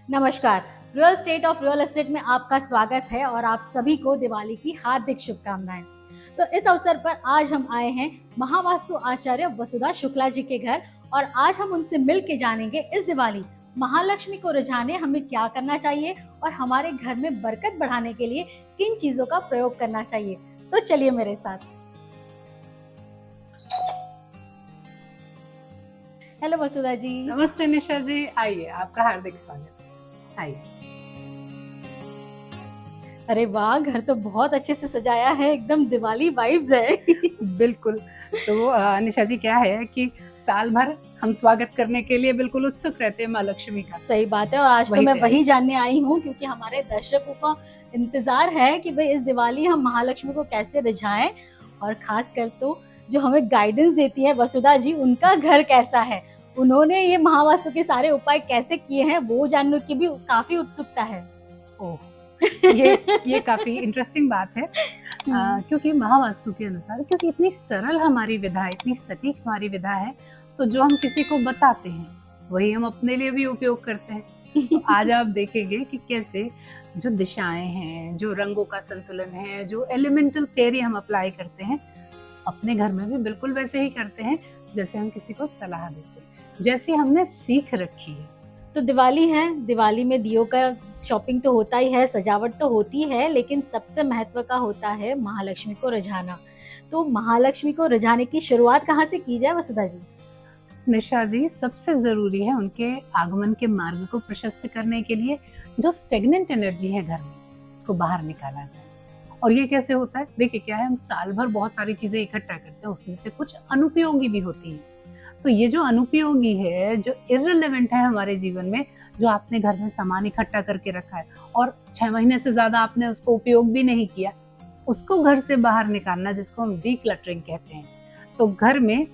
नमस्कार। Real estate of real estate में आपका स्वागत है और आप सभी को दिवाली की हार्दिक शुभकामनाएं। तो इस अवसर पर आज हम आए हैं महावास्तु आचार्य वसुधा शुक्ला जी के घर और आज हम उनसे मिल के जानेंगे इस दिवाली महालक्ष्मी को रिझाने हमें क्या करना चाहिए और हमारे घर में बरकत बढ़ाने के लिए किन चीजों का प्रयोग करना चाहिए। तो चलिए मेरे साथ। हेलो वसुधा जी। नमस्ते निशा जी, आइए, आपका हार्दिक स्वागत। आइए। अरे वाह, घर तो बहुत अच्छे से सजाया है, एकदम दिवाली वाइब्स है। बिल्कुल। तो निशा जी, क्या है कि साल भर हम स्वागत करने के लिए बिल्कुल उत्सुक रहते हैं माँ लक्ष्मी का। सही बात है। और आज तो मैं वही जानने आई हूँ क्योंकि हमारे दर्शकों का इंतजार है कि भाई इस दिवाली हम महालक्ष्मी को कैसे रिझाएं और खासकर तो जो हमें गाइडेंस देती है वसुधा जी, उनका घर कैसा है, उन्होंने ये महावास्तु के सारे उपाय कैसे किए हैं वो जानने की भी काफी उत्सुकता है। ओह, ये काफी इंटरेस्टिंग बात है। क्योंकि महावास्तु के अनुसार, क्योंकि इतनी सरल हमारी विधा है, इतनी सटीक हमारी विधा है, तो जो हम किसी को बताते हैं वही हम अपने लिए भी उपयोग करते हैं। तो आज आप देखेंगे कि कैसे जो दिशाएं हैं, जो रंगों का संतुलन है, जो एलिमेंटल थ्योरी हम अप्लाई करते हैं, अपने घर में भी बिल्कुल वैसे ही करते हैं जैसे हम किसी को सलाह देते हैं, जैसे हमने सीख रखी है। तो दिवाली है, दिवाली में दियों का शॉपिंग तो होता ही है, सजावट तो होती है, लेकिन सबसे महत्व का होता है महालक्ष्मी को रिझाना। तो महालक्ष्मी को रिझाने की शुरुआत कहाँ से की जाए वसुधा जी? निशा जी, सबसे जरूरी है उनके आगमन के मार्ग को प्रशस्त करने के लिए जो स्टेगनेंट एनर्जी है घर में, उसको बाहर निकाला जाए। और ये कैसे होता है? देखिए, क्या है, हम साल भर बहुत सारी चीजें इकट्ठा करते हैं, उसमें से कुछ अनुपयोगी भी होती हैं। तो ये जो अनुपयोगी है, जो इर्रेलेवेंट है हमारे जीवन में, जो आपने घर में सामान इकट्ठा करके रखा है और 6 महीने से ज्यादा आपने उसको उपयोग भी नहीं किया, उसको घर से बाहर निकालना, जिसको हम डीक्लटरिंग कहते हैं। तो घर में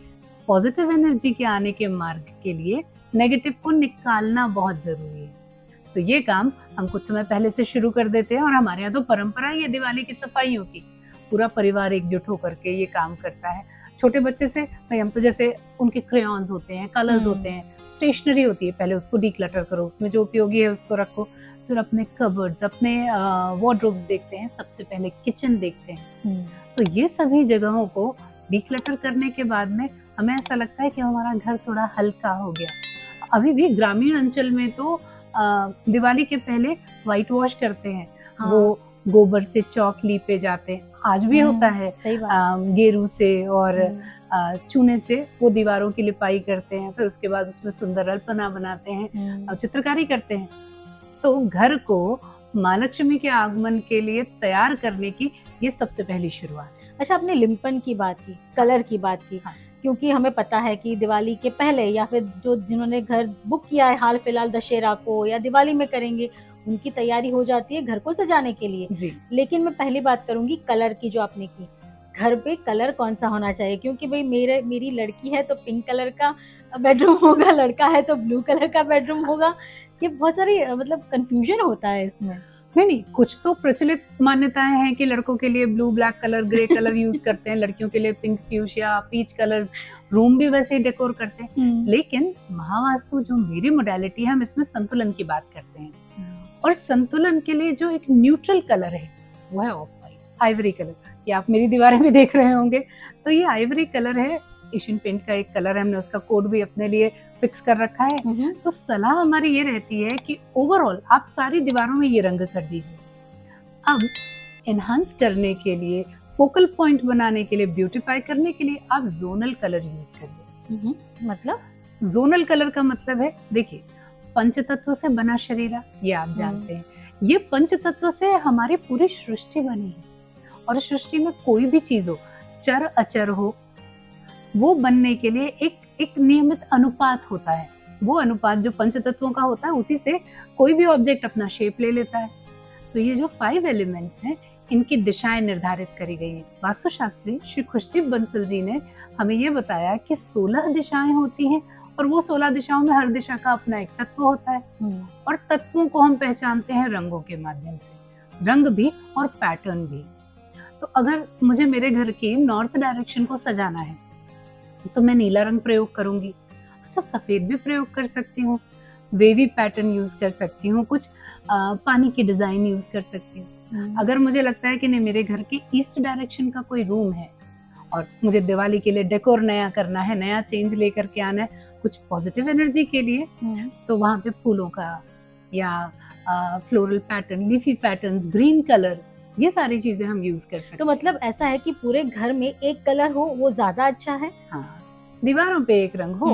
पॉजिटिव एनर्जी के आने के मार्ग के लिए नेगेटिव को निकालना बहुत जरूरी है। तो ये काम हम कुछ समय पहले से शुरू कर देते हैं और हमारे यहाँ तो परंपरा ही है दिवाली की सफाइयों की। पूरा परिवार एकजुट होकर के ये काम करता है। छोटे बच्चे से भाई, हम तो जैसे उनके क्रेयॉन्स होते हैं, कलर्स होते हैं, स्टेशनरी होती है, पहले उसको डीक्लटर करो, उसमें जो उपयोगी है उसको रखो। फिर अपने कबर्ड्स, अपने वार्डरोब्स देखते हैं, सबसे पहले किचन देखते हैं। तो ये सभी जगहों को डीक्लटर करने के बाद में हमें ऐसा लगता है कि हमारा घर थोड़ा हल्का हो गया। अभी भी ग्रामीण अंचल में तो दिवाली के पहले व्हाइट वॉश करते हैं। हाँ। वो गोबर से चौक लीपे जाते हैं, आज भी होता है। गेरू से और चूने से वो दीवारों की लिपाई करते हैं, फिर उसके बाद उसमें सुंदर अल्पना बनाते हैं और चित्रकारी करते हैं। तो घर को माँ लक्ष्मी के आगमन के लिए तैयार करने की ये सबसे पहली शुरुआत है। अच्छा, आपने लिम्पन की बात की, कलर की बात की। हाँ। क्योंकि हमें पता है कि दिवाली के पहले या फिर जो जिन्होंने घर बुक किया है हाल फिलहाल दशहरा को या दिवाली में करेंगे, उनकी तैयारी हो जाती है घर को सजाने के लिए जी। लेकिन मैं पहली बात करूंगी कलर की, जो आपने की। घर पे कलर कौन सा होना चाहिए? क्योंकि भाई मेरी लड़की है तो पिंक कलर का बेडरूम होगा, लड़का है तो ब्लू कलर का बेडरूम होगा। ये बहुत सारी मतलब कंफ्यूजन होता है इसमें। नहीं, कुछ तो प्रचलित मान्यताएं हैं कि लड़कों के लिए blue, black colour, grey colour use करते हैं, लड़कियों के लिए pink, fuchsia, peach colours, room भी वैसे ही डेकोर करते हैं। लेकिन महावास्तु जो मेरी मोडालिटी है, हम इसमें संतुलन की बात करते हैं। और संतुलन के लिए जो एक न्यूट्रल कलर है वो है ऑफ व्हाइट, आइवरी कलर। ये आप मेरी दीवारें भी देख रहे होंगे, तो ये आइवरी कलर है, एशियन पेंट का एक कलर है, हमने उसका कोड भी अपने लिए फिक्स कर रखा है। तो सलाह हमारी ये रहती है कि ओवरऑल आप सारी दीवारों में ये रंग कर दीजिए। अब एनहांस करने के लिए, फोकल पॉइंट बनाने के लिए, ब्यूटिफाई करने के लिए आप जोनल कलर यूज करिए। मतलब जोनल कलर का मतलब है, देखिए, पंच तत्व से बना शरीर, ये आप जानते हैं। ये पंच तत्व से हमारी पूरी सृष्टि बनी है और सृष्टि में कोई भी चीज हो, चर अचर हो, वो बनने के लिए एक नियमित अनुपात होता है। वो अनुपात जो पंच तत्वों का होता है, उसी से कोई भी ऑब्जेक्ट अपना शेप ले लेता है। तो ये जो 5 एलिमेंट्स हैं, इनकी दिशाएं निर्धारित करी गई हैं। वास्तुशास्त्री श्री खुशदीप बंसल जी ने हमें ये बताया कि 16 दिशाएं होती हैं और वो 16 दिशाओं में हर दिशा का अपना एक तत्व होता है। और तत्वों को हम पहचानते हैं रंगों के माध्यम से, रंग भी और पैटर्न भी। तो अगर मुझे मेरे घर की नॉर्थ डायरेक्शन को सजाना है तो मैं नीला रंग प्रयोग करूंगी। अच्छा, सफेद भी प्रयोग कर सकती हूँ। वेवी पैटर्न यूज कर सकती हूँ, कुछ पानी की डिजाइन यूज कर सकती हूँ। अगर मुझे लगता है कि नहीं, मेरे घर के ईस्ट डायरेक्शन का कोई रूम है और मुझे दिवाली के लिए डेकोर नया करना है, नया चेंज लेकर के आना है, कुछ पॉजिटिव एनर्जी के लिए, तो वहां पे फूलों का या floral pattern, leafy patterns, green colour, ये सारी चीजें हम यूज कर सकते तो हैं। मतलब ऐसा है कि पूरे घर में एक कलर हो वो ज्यादा अच्छा है। हाँ, दीवारों पे एक रंग हो,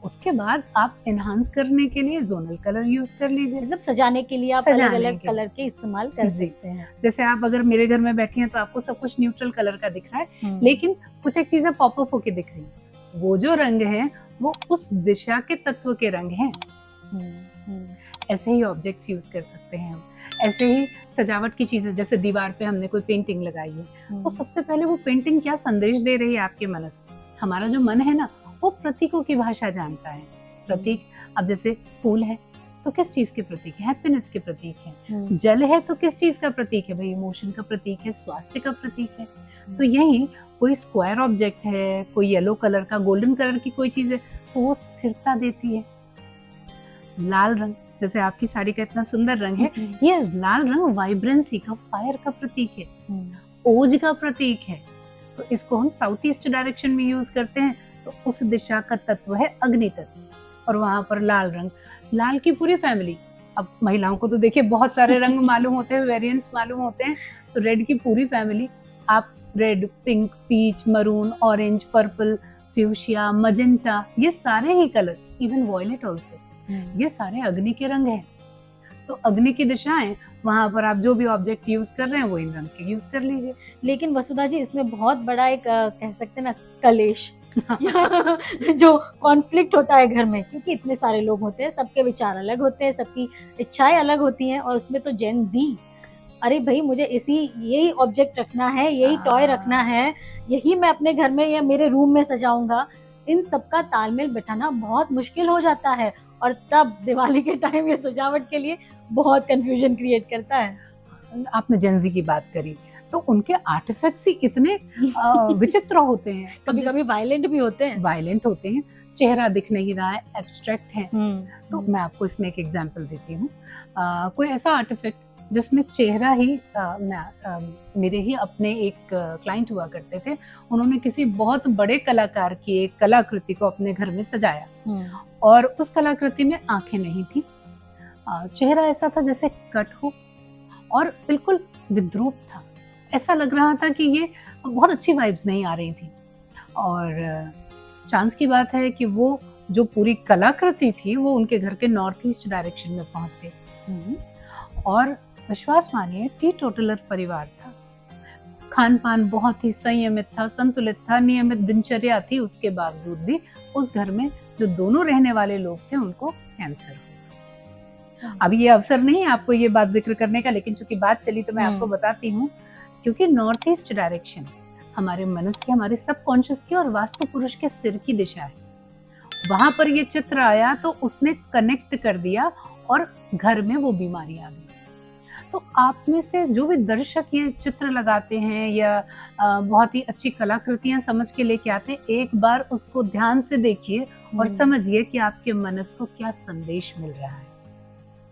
उसके बाद आप एनहांस करने के लिए जोनल कलर यूज कर लीजिए। मतलब सजाने के लिए आप सजाने अलग अलग के कलर के इस्तेमाल कर जी। सकते हैं। जैसे आप अगर मेरे घर में बैठी हैं तो आपको सब कुछ न्यूट्रल कलर का दिख रहा है, लेकिन कुछ एक चीजें पॉपअप होके दिख रही हैं। वो जो रंग है वो उस दिशा के तत्व के रंग हैं। ऐसे ही ऑब्जेक्ट्स यूज कर सकते हैं हम। ऐसे ही सजावट की चीजें, जैसे दीवार पे हमने कोई पेंटिंग लगाई है, तो सबसे पहले वो पेंटिंग क्या संदेश दे रही है आपके मनस को। हमारा जो मन है ना, वो प्रतीकों की भाषा जानता है। प्रतीक, अब जैसे फूल है तो किस चीज के प्रतीक है? हैप्पीनेस के प्रतीक है। जल है तो किस चीज का प्रतीक है? भाई इमोशन का प्रतीक है, स्वास्थ्य का प्रतीक है। तो यही कोई स्क्वायर ऑब्जेक्ट है, कोई येलो कलर का, गोल्डन कलर की कोई चीज है, तो वो स्थिरता देती है। लाल रंग, जैसे आपकी साड़ी का इतना सुंदर रंग है, ये लाल रंग वाइब्रेंसी का, फायर का प्रतीक है, ओज का प्रतीक है। तो इसको हम साउथ ईस्ट डायरेक्शन में यूज करते हैं, तो उस दिशा का तत्व है अग्नि तत्व, और वहां पर लाल रंग, लाल की पूरी फैमिली। अब महिलाओं को तो देखिए बहुत सारे रंग मालूम होते हैं, वेरिएंट्स मालूम होते हैं, तो रेड की पूरी फैमिली, आप red, pink, peach, maroon, orange, purple, fuchsia, magenta, ये सारे ही कलर, इवन वॉयलेट ऑल्सो, ये सारे अग्नि के रंग हैं। तो अग्नि की दिशाएं, वहां पर आप जो भी ऑब्जेक्ट यूज कर रहे हैं वो इन रंग के यूज कर लीजिए। लेकिन वसुधा जी, इसमें बहुत बड़ा एक कह सकते हैं ना कलेश जो कॉन्फ्लिक्ट होता है घर में, क्योंकि इतने सारे लोग होते हैं, सबके विचार अलग होते हैं, सबकी इच्छाएं अलग होती हैं, और उसमें तो जेन जी, अरे भाई मुझे यही ऑब्जेक्ट रखना है, यही टॉय रखना है, यही मैं अपने घर में या मेरे रूम में सजाऊंगा। इन सबका तालमेल बैठाना बहुत मुश्किल हो जाता है, और तब दिवाली के टाइम ये सजावट के लिए बहुत कंफ्यूजन क्रिएट करता है। आपने जेंजी की बात करी, तो उनके आर्टिफैक्ट्स ही इतने विचित्र होते हैं, कभी कभी वायलेंट भी होते हैं। वायलेंट होते हैं, चेहरा दिख नहीं रहा है, एब्स्ट्रैक्ट है। तो मैं आपको इसमें एक एग्जांपल देती हूँ। कोई ऐसा आर्टिफैक्ट जिसमें चेहरा ही, मेरे ही अपने एक क्लाइंट हुआ करते थे, उन्होंने किसी बहुत बड़े कलाकार की एक कलाकृति को अपने घर में सजाया, और उस कलाकृति में आंखें नहीं थी, चेहरा ऐसा था जैसे कट हो, और बिल्कुल विद्रूप था। ऐसा लग रहा था कि ये बहुत अच्छी वाइब्स नहीं आ रही थी। और चांस की बात है कि वो जो पूरी कलाकृति थी वो उनके घर के नॉर्थ ईस्ट डायरेक्शन में पहुंच गई, और विश्वास मानिए टीटोटलर परिवार था, खान पान बहुत ही संयमित था, संतुलित था, नियमित दिनचर्या थी, उसके बावजूद भी उस घर में जो दोनों रहने वाले लोग थे उनको कैंसर हुआ। अब ये अवसर नहीं है आपको ये बात जिक्र करने का, लेकिन चूंकि बात चली तो मैं आपको बताती हूँ, क्योंकि नॉर्थ ईस्ट डायरेक्शन हमारे मनस के, हमारे सबकॉन्शियस की और वास्तु पुरुष के सिर की दिशा है। वहां पर ये चित्र आया तो उसने कनेक्ट कर दिया और घर में वो बीमारी आ गई। तो आप में से जो भी दर्शक ये चित्र लगाते हैं या बहुत ही अच्छी कलाकृतियां समझ के लेके आते हैं, एक बार उसको ध्यान से देखिए और समझिए कि आपके मनस को क्या संदेश मिल रहा है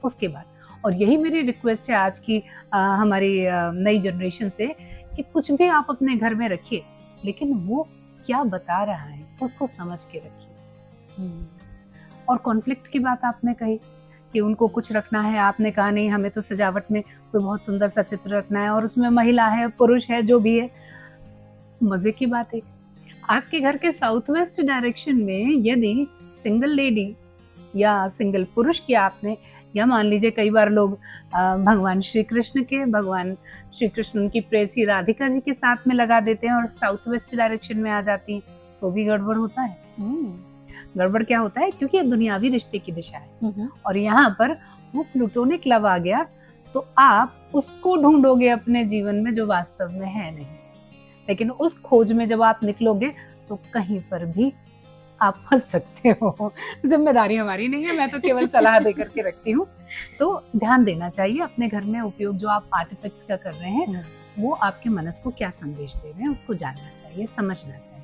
उसके बाद। और यही मेरी रिक्वेस्ट है आज की हमारी नई जनरेशन से, कि कुछ भी आप अपने घर में रखिए, लेकिन वो क्या बता रहा है उसको समझ के रखिए। और कॉन्फ्लिक्ट की बात आपने कही कि उनको कुछ रखना है, आपने कहा नहीं हमें तो सजावट में कोई बहुत सुंदर सा चित्र रखना है, और उसमें महिला है, पुरुष है, जो भी है। मजे की बात है, आपके घर के साउथ वेस्ट डायरेक्शन में यदि सिंगल लेडी या सिंगल पुरुष की आपने, या मान लीजिए कई बार लोग भगवान श्री कृष्ण उनकी प्रेसी राधिका जी के साथ में लगा देते हैं और साउथ वेस्ट डायरेक्शन में आ जाती है, तो भी गड़बड़ होता है। गड़बड़ क्या होता है, क्योंकि ये दुनियावी रिश्ते की दिशा है और यहाँ पर वो प्लूटोनिक लव आ गया, तो आप उसको ढूंढोगे अपने जीवन में जो वास्तव में है नहीं। लेकिन उस खोज में जब आप निकलोगे तो कहीं पर भी आप फंस सकते हो। जिम्मेदारी हमारी नहीं है, मैं तो केवल सलाह दे करके रखती हूँ। तो ध्यान देना चाहिए अपने घर में उपयोग जो आप आर्टिफैक्ट्स का कर रहे हैं, वो आपके मनस को क्या संदेश दे रहे हैं, उसको जानना चाहिए, समझना चाहिए।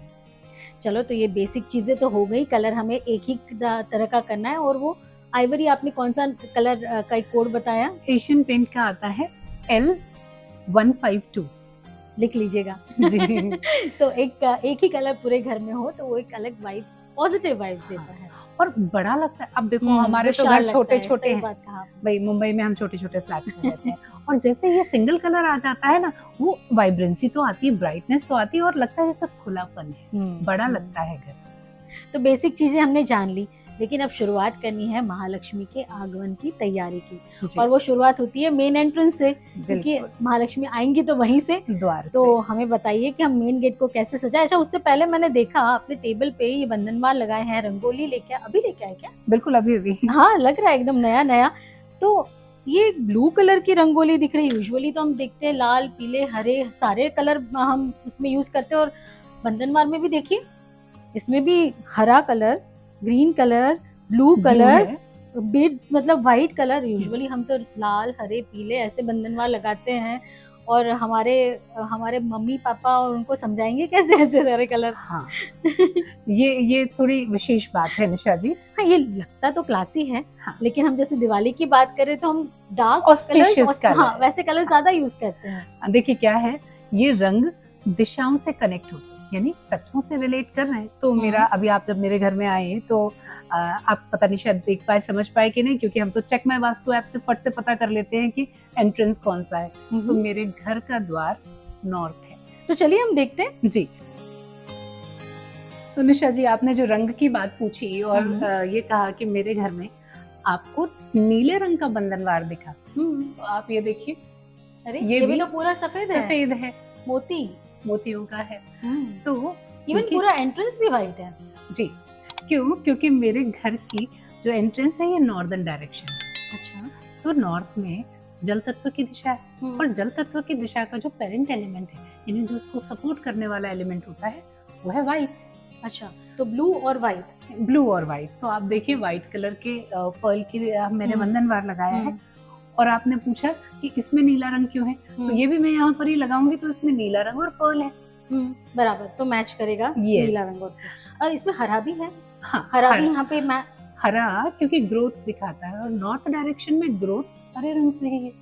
चलो, तो ये बेसिक चीजें तो हो गई। कलर हमें एक ही तरह का करना है और वो आइवरी आपने कौन सा कलर का एक कोड बताया? एशियन पेंट का आता है L152। लिख लीजिएगा। जी। तो एक ही कलर पूरे घर में हो तो वो एक अलग वाइब, पॉजिटिव वाइब्स देता है। और बड़ा लगता है। अब देखो हमारे तो विशाल घर लगता छोटे है, छोटे सही हैं बात कहा आपने। भाई, मुंबई में हम छोटे छोटे फ्लैट्स में रहते हैं और जैसे ये सिंगल कलर आ जाता है ना, वो वाइब्रेंसी तो आती है, ब्राइटनेस तो आती है और लगता है जैसे खुलापन है, बड़ा लगता है घर। तो बेसिक चीजें हमने जान ली, लेकिन अब शुरुआत करनी है महालक्ष्मी के आगमन की तैयारी की। जी, और वो शुरुआत होती है मेन एंट्रेंस से, क्योंकि बिल्कुल, महालक्ष्मी आएंगी तो वहीं से। द्वार तो से। हमें बताइए कि हम मेन गेट को कैसे सजाएं। अच्छा, उससे पहले मैंने देखा आपने टेबल पे ये बंधनवार लगाए हैं, रंगोली लेके अभी लेके आए क्या? बिल्कुल, अभी अभी। हाँ, लग रहा है एकदम नया नया। तो ये ब्लू कलर की रंगोली दिख रही है। यूजुअली तो हम देखते हैं लाल, पीले, हरे, सारे कलर हम उसमें यूज करते हैं। और बंधनवार में भी देखिए, इसमें भी हरा colour, green colour, blue blue colour, है। बीड्स मतलब वाइट कलर। यूजुअली हम तो लाल, हरे, पीले ऐसे बंधनवार लगाते हैं। और हमारे हमारे मम्मी पापा और उनको समझाएंगे कैसे ऐसे सारे कलर। हाँ, ये थोड़ी विशेष बात है निशा जी। हाँ, ये लगता तो क्लासी है, हाँ, लेकिन हम जैसे दिवाली की बात करें तो हम डार्क ऑस्पिशियस कलर्स, हाँ कलर। वैसे कलर ज्यादा यूज करते हैं। देखिए क्या है, ये रंग दिशाओं से कनेक्ट होते हैं, यानी तत्वों से रिलेट कर रहे हैं। तो मेरा अभी आप जब मेरे घर में आए तो आप पता नहीं शायद देख पाए, समझ पाए कि नहीं, क्योंकि हम तो चेक माय वास्तु ऐप से फट से पता कर लेते हैं कि एंट्रेंस कौन सा है। तो मेरे घर का द्वार नॉर्थ है। तो चलिए हम देखते हैं। जी। तो निशा जी, आपने जो रंग की बात पूछी और ये कहा कि मेरे घर में आपको नीले रंग का बंधनवार दिखा, तो आप ये देखिए, अरे ये भी तो पूरा सफेद है, मोती मोतियों का है। तो इवन पूरा एंट्रेंस भी वाइट है। जी, क्यों? क्योंकि मेरे घर की जो एंट्रेंस है ये नॉर्दर्न डायरेक्शन। अच्छा। तो नॉर्थ में जल तत्व की दिशा है और जल तत्व की दिशा का जो पेरेंट एलिमेंट है, यानी जो उसको सपोर्ट करने वाला एलिमेंट होता है, वो है व्हाइट। अच्छा, तो ब्लू और व्हाइट। ब्लू और व्हाइट। तो आप देखिए व्हाइट कलर के पर्ल की मैंने बंधनवार लगाया है। और आपने पूछा कि इसमें नीला रंग क्यों है, तो ये भी मैं यहाँ पर ही लगाऊंगी, तो इसमें नीला रंग और पर्ल है। बराबर, तो मैच करेगा नीला रंग। और इसमें हरा भी है। हाँ, हरा भी यहाँ पे हरा क्योंकि ग्रोथ दिखाता है और नॉर्थ डायरेक्शन में ग्रोथ हरे रंग से ही है।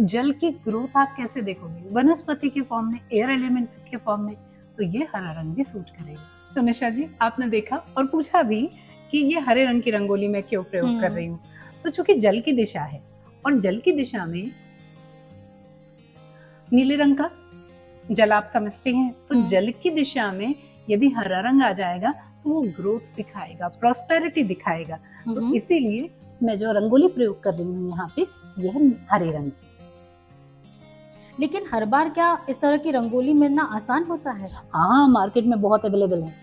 जल की ग्रोथ आप कैसे देखोगे? वनस्पति के फॉर्म में, एयर एलिमेंट के फॉर्म में, तो ये हरा रंग भी सूट करेगा। तो निशा जी, आपने देखा और पूछा भी कि ये हरे रंग की रंगोली मैं क्यों प्रयोग कर रही हूँ। तो चूंकि जल की दिशा है और जल की दिशा में नीले रंग का जल आप समझते हैं, तो जल की दिशा में यदि हरा रंग आ जाएगा तो वो ग्रोथ दिखाएगा, प्रॉस्पेरिटी दिखाएगा। तो इसीलिए मैं जो रंगोली प्रयोग कर रही हूँ यहाँ पे, यह हरे रंग। लेकिन हर बार क्या इस तरह की रंगोली मिलना आसान होता है? हाँ, मार्केट में बहुत अवेलेबल है।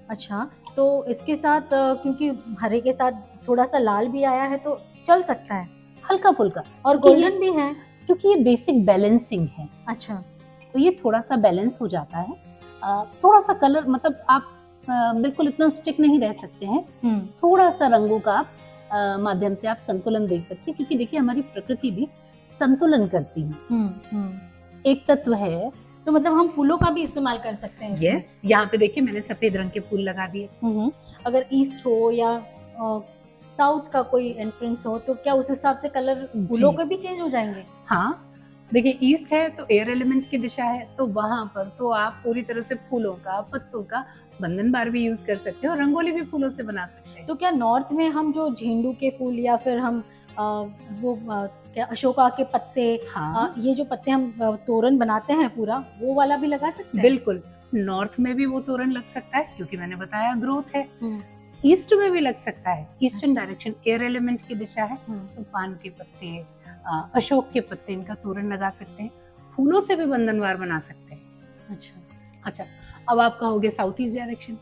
अच्छा, तो इसके साथ क्योंकि हरे के साथ थोड़ा सा लाल भी आया है तो चल सकता है, हल्का फुल्का, और गोल्डन भी है, क्योंकि ये बेसिक बैलेंसिंग है। अच्छा, तो ये थोड़ा सा बैलेंस हो जाता है। थोड़ा सा कलर, मतलब आप बिल्कुल इतना स्टिक नहीं रह सकते हैं। थोड़ा सा रंगों का आप माध्यम से आप संतुलन देख सकते हैं, क्योंकि देखिए हमारी प्रकृति भी संतुलन करती है। एक तत्व है, तो मतलब हम फूलों का भी इस्तेमाल कर सकते हैं। यस, यहाँ पे देखिए मैंने सफेद रंग के फूल लगा दिए। अगर ईस्ट हो या साउथ का कोई एंट्रेंस हो तो क्या उस हिसाब से कलर फूलों के भी चेंज हो जाएंगे? हाँ, देखिए ईस्ट है तो एयर एलिमेंट की दिशा है, तो वहां पर तो आप पूरी तरह से फूलों का, पत्तों का बंधनवार भी यूज कर सकते हैं और रंगोली भी फूलों से बना सकते हैं। तो क्या नॉर्थ में हम जो झेंडू के फूल या फिर हम क्या अशोका के पत्ते, ये जो पत्ते हम तोरण बनाते हैं पूरा, वो वाला भी लगा सकते हैं? बिल्कुल, नॉर्थ में भी वो तोरण लग सकता है, क्योंकि मैंने बताया ग्रोथ है। ईस्ट में भी लग सकता है, ईस्टर्न डायरेक्शन एयर एलिमेंट की दिशा है, तो पान के पत्ते, अशोक के पत्ते, इनका तोरण लगा सकते हैं। फूलों से भी बंधनवार बना सकते हैं। अच्छा, अब आप कहोगे साउथ ईस्ट डायरेक्शन,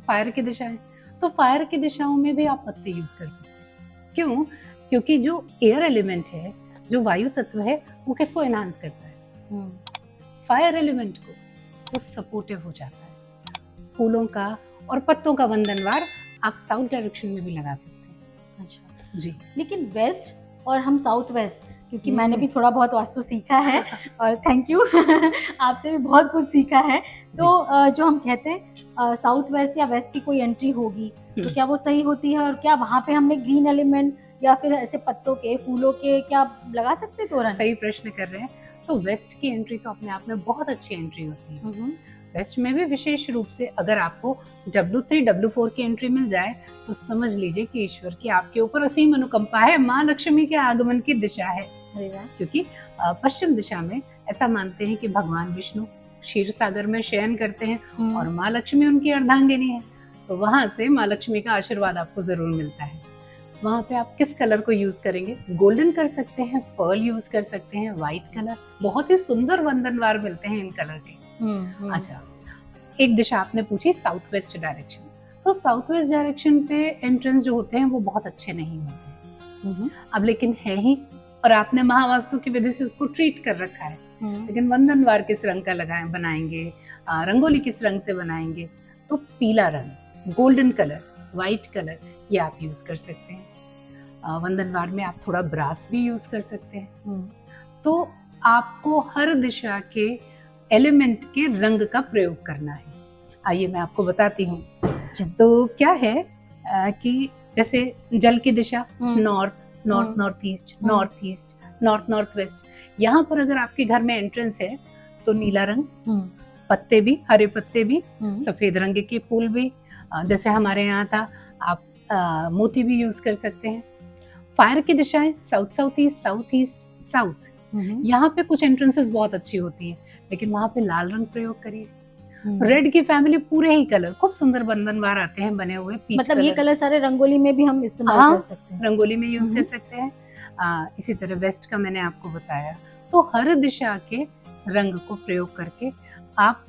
फायर की दिशा है, तो फायर की दिशाओं में भी आप पत्ते यूज कर सकते हैं। क्यों? क्योंकि जो एयर एलिमेंट है, जो वायु तत्व है, वो किसको एनहांस करता है? फायर एलिमेंट को। वो सपोर्टिव हो जाता है। फूलों का और पत्तों का बंधनवार आप साउथ डायरेक्शन में भी लगा सकते हैं। अच्छा जी। लेकिन वेस्ट और हम साउथ वेस्ट क्योंकि मैंने भी थोड़ा बहुत वास्तु सीखा है और थैंक यू आपसे भी बहुत कुछ सीखा है। तो जो हम कहते हैं साउथ वेस्ट या वेस्ट की कोई एंट्री होगी तो क्या वो सही होती है, और क्या वहाँ पे हमने ग्रीन एलिमेंट या फिर ऐसे पत्तों के फूलों के क्या लगा सकते तोरण? सही प्रश्न कर रहे हैं। तो वेस्ट की एंट्री तो अपने आप में बहुत अच्छी एंट्री होती है। वेस्ट में भी विशेष रूप से अगर आपको W3 W4 की एंट्री मिल जाए तो समझ लीजिए कि ईश्वर की आपके ऊपर असीम अनुकंपा है, माँ लक्ष्मी के आगमन की दिशा है। क्योंकि पश्चिम दिशा में ऐसा मानते हैं कि भगवान विष्णु क्षीर सागर में शयन करते हैं और माँ लक्ष्मी उनकी अर्धांगिनी है, तो वहां से माँ लक्ष्मी का आशीर्वाद आपको जरूर मिलता है। वहाँ पे आप किस कलर को यूज करेंगे? गोल्डन कर सकते हैं, पर्ल यूज कर सकते हैं, व्हाइट कलर, बहुत ही सुंदर वंदनवार मिलते हैं इन कलर के। अच्छा, एक दिशा आपने पूछी साउथ वेस्ट डायरेक्शन। तो साउथ वेस्ट डायरेक्शन पे एंट्रेंस जो होते हैं वो बहुत अच्छे नहीं होते। अब लेकिन है ही, और आपने महावास्तु की विधि से उसको ट्रीट कर रखा है। लेकिन वंदनवार किस रंग का बनाएंगे, रंगोली किस रंग से बनाएंगे? तो पीला रंग, गोल्डन कलर, व्हाइट कलर, ये आप यूज कर सकते हैं। वंदनवार में आप थोड़ा ब्रास भी यूज कर सकते हैं। तो आपको हर दिशा के एलिमेंट के रंग का प्रयोग करना है। आइए मैं आपको बताती हूँ। तो क्या है कि जैसे जल की दिशा north, north north east, north east, north north west, यहाँ पर अगर आपके घर में एंट्रेंस है तो नीला रंग, पत्ते भी हरे पत्ते भी, सफेद रंग के फूल भी, जैसे हमारे यहाँ था आप मोती भी यूज कर सकते हैं। फायर की दिशाएं south south east, south east, south, यहाँ पे कुछ एंट्रेंसेस बहुत अच्छी होती है, लेकिन वहां पे लाल रंग प्रयोग करिए। रेड की फैमिली पूरे ही कलर खूब सुंदर बंधनवार आते हैं बने हुए, पीच मतलब ये कलर सारे रंगोली में भी हम इस्तेमाल कर सकते हैं, रंगोली में यूज कर सकते हैं। इसी तरह वेस्ट का मैंने आपको बताया। तो हर दिशा के रंग को प्रयोग करके आप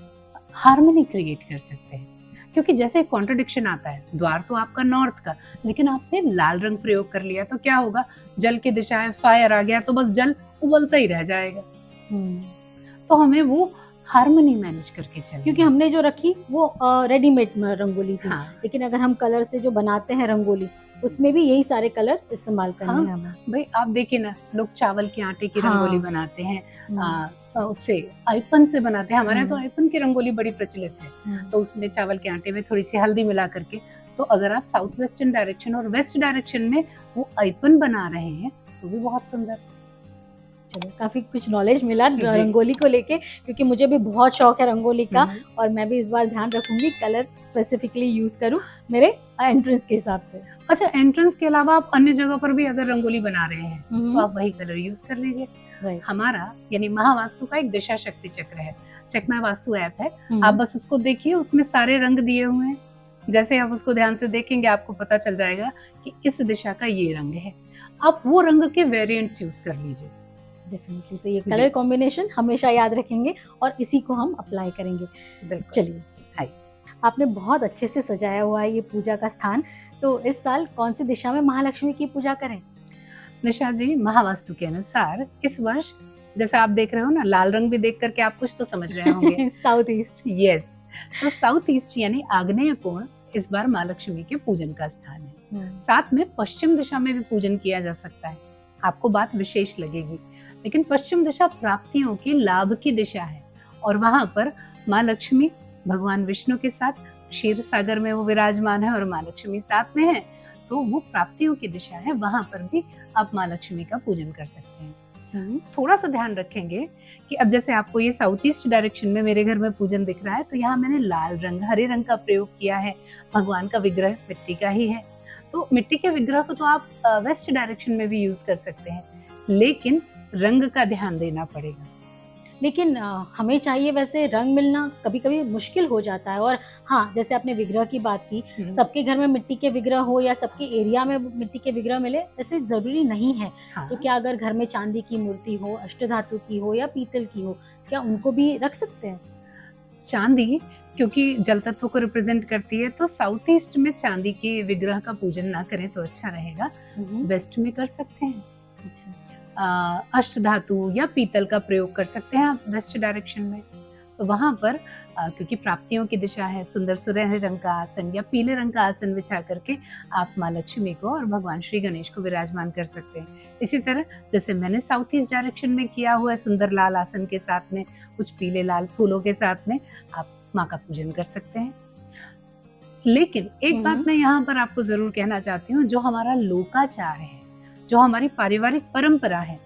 हार्मनी क्रिएट कर सकते हैं। क्योंकि जैसे कॉन्ट्रडिक्शन आता है, द्वार तो आपका नॉर्थ का, लेकिन आपने लाल रंग प्रयोग कर लिया तो क्या होगा? जल की दिशा है, फायर आ गया तो बस जल उबलता ही रह जाएगा। तो हमें वो हार्मनी मैनेज करके चलना, क्योंकि हमने जो रखी वो रेडीमेड रंगोली थी। लेकिन अगर हम कलर से जो बनाते हैं रंगोली, उसमें भी यही सारे कलर इस्तेमाल करने हैं हमें। भाई आप देखिए ना, लोग चावल के आटे की रंगोली बनाते हैं, उससे आइपन से बनाते हैं। हमारे यहाँ तो आइपन की रंगोली बड़ी प्रचलित है। तो उसमें चावल के आटे में थोड़ी सी हल्दी मिला करके, तो अगर आप साउथ वेस्टर्न डायरेक्शन और वेस्ट डायरेक्शन में वो आइपन बना रहे हैं तो भी बहुत सुंदर। चलो, काफी कुछ नॉलेज मिला रंगोली को लेके, क्योंकि मुझे भी बहुत शौक है रंगोली का, और मैं भी इस बार ध्यान रखूंगी कलर स्पेसिफिकली यूज करूं मेरे एंट्रेंस के हिसाब से। अच्छा, एंट्रेंस के अलावा आप अन्य जगह पर भी अगर रंगोली बना रहे हैं तो आप वही कलर यूज कर लीजिए। हमारा यानी महावास्तु का एक दिशा शक्ति चक्र है, चकमा वास्तु ऐप है, आप बस उसको देखिए, उसमें सारे रंग दिए हुए हैं। जैसे आप उसको ध्यान से देखेंगे आपको पता चल जाएगा कि इस दिशा का ये रंग है, आप वो रंग के वेरिएंट्स यूज कर लीजिए। डेफिनेटली, तो ये कलर कॉम्बिनेशन हमेशा याद रखेंगे और इसी को हम अप्लाई करेंगे। चलिए, आपने बहुत अच्छे से सजाया हुआ है ये पूजा का स्थान। तो इस साल कौन सी दिशा में महालक्ष्मी की पूजा करें? निशा जी, महावास्तु के अनुसार इस वर्ष, जैसा आप देख रहे हो ना, लाल रंग भी देख करके आप कुछ तो समझ रहे होंगे। South east. यस, तो साउथ ईस्ट यानी आग्नेय कोण इस बार माँ लक्ष्मी के पूजन का स्थान है। साथ में पश्चिम दिशा में भी पूजन किया जा सकता है। आपको बात विशेष लगेगी, लेकिन पश्चिम दिशा प्राप्तियों की, लाभ की दिशा है, और वहां पर माँ लक्ष्मी भगवान विष्णु के साथ क्षीर सागर में वो विराजमान है और माँ लक्ष्मी साथ में है, तो वो प्राप्तियों की दिशा है। वहां पर भी आप माँ लक्ष्मी का पूजन कर सकते हैं। थोड़ा सा ध्यान रखेंगे कि अब जैसे आपको ये साउथ ईस्ट डायरेक्शन में मेरे घर में पूजन दिख रहा है, तो यहाँ मैंने लाल रंग, हरे रंग का प्रयोग किया है। भगवान का विग्रह मिट्टी का ही है, तो मिट्टी के विग्रह को तो आप वेस्ट डायरेक्शन में भी यूज कर सकते हैं, लेकिन रंग का ध्यान देना पड़ेगा। लेकिन हमें चाहिए वैसे रंग मिलना कभी कभी मुश्किल हो जाता है। और हाँ, जैसे आपने विग्रह की बात की, सबके घर में मिट्टी के विग्रह हो या सबके एरिया में मिट्टी के विग्रह मिले, ऐसे जरूरी नहीं है। तो क्या अगर घर में चांदी की मूर्ति हो, अष्टधातु की हो या पीतल की हो, क्या उनको भी रख सकते हैं? चांदी क्योंकि जल तत्व को रिप्रेजेंट करती है, तो साउथ ईस्ट में चांदी के विग्रह का पूजन ना करें तो अच्छा रहेगा। वेस्ट में कर सकते हैं। अच्छा, अष्टधातु या पीतल का प्रयोग कर सकते हैं आप वेस्ट डायरेक्शन में। तो वहाँ पर क्योंकि प्राप्तियों की दिशा है, सुंदर सुनहरे रंग का आसन या पीले रंग का आसन बिछा करके आप माँ लक्ष्मी को और भगवान श्री गणेश को विराजमान कर सकते हैं। इसी तरह जैसे मैंने साउथ ईस्ट डायरेक्शन में किया हुआ है, सुंदर लाल आसन के साथ में कुछ पीले लाल फूलों के साथ में आप माँ का पूजन कर सकते हैं। लेकिन एक बात मैं यहाँ पर आपको जरूर कहना चाहती हूँ, जो हमारा लोकाचार है, जो हमारी पारिवारिक परंपरा है,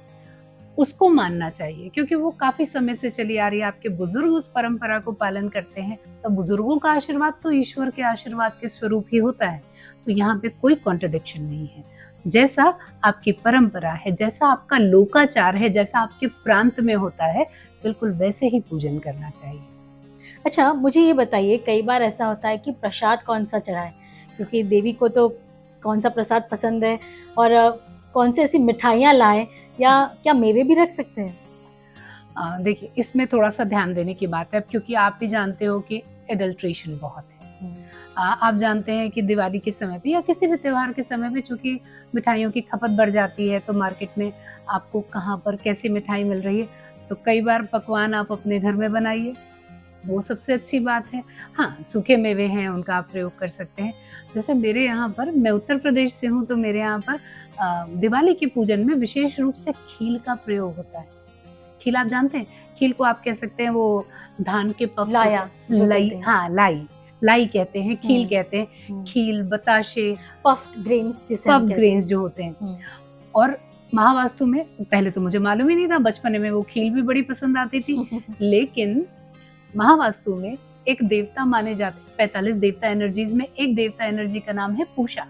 उसको मानना चाहिए, क्योंकि वो काफी समय से चली आ रही है। आपके बुजुर्ग उस परंपरा को पालन करते हैं, तो बुजुर्गों का आशीर्वाद तो ईश्वर के आशीर्वाद के स्वरूप ही होता है। तो यहाँ पे कोई कॉन्ट्रडिक्शन नहीं है। जैसा आपकी परंपरा है, जैसा आपका लोकाचार है, जैसा आपके प्रांत में होता है, बिल्कुल वैसे ही पूजन करना चाहिए। अच्छा, मुझे ये बताइए, कई बार ऐसा होता है कि प्रसाद कौन सा चढ़ाएं, क्योंकि देवी को तो कौन सा प्रसाद पसंद है, और कौन सी ऐसी मिठाइयाँ लाएं, या क्या मेवे भी रख सकते हैं? देखिए, इसमें थोड़ा सा ध्यान देने की बात है, क्योंकि आप भी जानते हो कि एडल्ट्रेशन बहुत है। आप जानते हैं कि दिवाली के समय पे या किसी भी त्योहार के समय पे चूंकि मिठाइयों की खपत बढ़ जाती है, तो मार्केट में आपको कहाँ पर कैसी मिठाई मिल रही है, तो कई बार पकवान आप अपने घर में बनाइए, वो सबसे अच्छी बात है। हाँ, सूखे मेवे हैं, उनका आप प्रयोग कर सकते हैं। जैसे मेरे यहाँ पर, मैं उत्तर प्रदेश से हूँ, तो मेरे यहाँ पर दिवाली के पूजन में विशेष रूप से खील का प्रयोग होता है। खील आप जानते हैं? खील को आप कह सकते हैं वो धान के पफ, लाया, लाई, हाँ लाई कहते हैं, खील कहते हैं। खील, बताशे, पफ्ड ग्रेन्स जिसे हम कहते हैं। ग्रेन्स जो होते हैं। और महावास्तु में पहले तो मुझे मालूम ही नहीं था, बचपन में वो खील भी बड़ी पसंद आती थी। लेकिन महावास्तु में एक देवता माने जाते हैं, 45 देवता एनर्जीज में एक देवता एनर्जी का नाम है पूषा,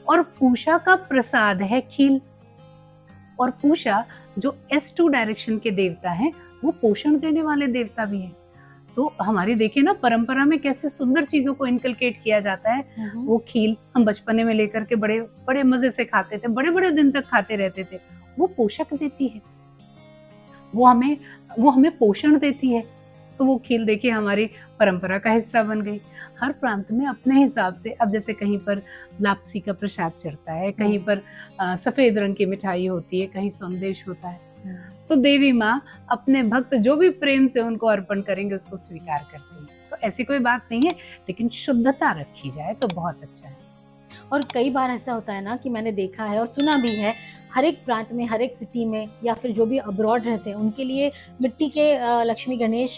और पूषा का प्रसाद है खील। और पूषा जो S2 डायरेक्शन के देवता हैं, वो पोषण देने वाले देवता भी हैं। तो हमारी देखिए ना, परंपरा में कैसे सुंदर चीजों को इनकलकेट किया जाता है। वो खील हम बचपने में लेकर के बड़े बड़े मजे से खाते थे, बड़े बड़े दिन तक खाते रहते थे। वो पोषक देती है, वो हमें पोषण देती है। तो वो खील देखिए हमारी परंपरा का हिस्सा बन गई। हर प्रांत में अपने हिसाब से, अब जैसे कहीं पर लापसी का प्रसाद चढ़ता है, कहीं पर सफेद रंग की मिठाई होती है, कहीं संदेश होता है। तो देवी माँ अपने भक्त जो भी प्रेम से उनको अर्पण करेंगे, उसको स्वीकार करती है। तो ऐसी कोई बात नहीं है, लेकिन शुद्धता रखी जाए तो बहुत अच्छा है। और कई बार ऐसा होता है ना कि मैंने देखा है और सुना भी है, हर एक प्रांत में, हर एक सिटी में, या फिर जो भी अब्रॉड रहते हैं, उनके लिए मिट्टी के लक्ष्मी गणेश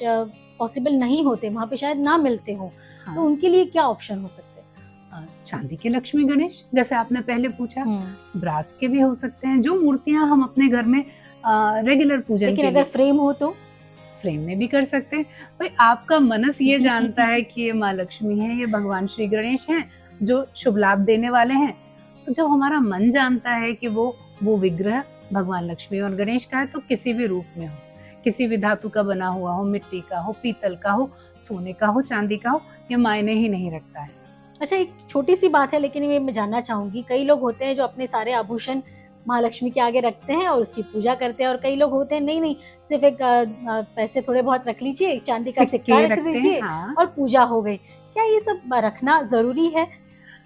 पॉसिबल नहीं होते, वहाँ पे शायद ना मिलते हो। हाँ। तो उनके लिए क्या ऑप्शन हो सकते हैं? चांदी के लक्ष्मी गणेश, जैसे आपने पहले पूछा, ब्रास के भी हो सकते हैं, जो मूर्तियां हम अपने घर में रेगुलर पूजन, लेकिन अगर फ्रेम हो तो फ्रेम में भी कर सकते हैं। भाई, आपका मनस ये जानता है कि ये माँ लक्ष्मी है, ये भगवान श्री गणेश हैं, जो शुभ लाभ देने वाले हैं। तो जब हमारा मन जानता है कि वो विग्रह भगवान लक्ष्मी और गणेश का है, तो किसी भी रूप में हो, किसी भी धातु का बना हुआ हो, मिट्टी का हो, पीतल का हो, सोने का हो, चांदी का हो, ये मायने ही नहीं रखता है। अच्छा, एक छोटी सी बात है, लेकिन ये मैं जानना चाहूंगी, कई लोग होते हैं जो अपने सारे आभूषण माँ लक्ष्मी के आगे रखते हैं और उसकी पूजा करते हैं, और कई लोग होते हैं नहीं, सिर्फ एक पैसे थोड़े बहुत रख लीजिए, चांदी का सिक्का रख दीजिए, हाँ, और पूजा हो गई। क्या ये सब रखना जरूरी है?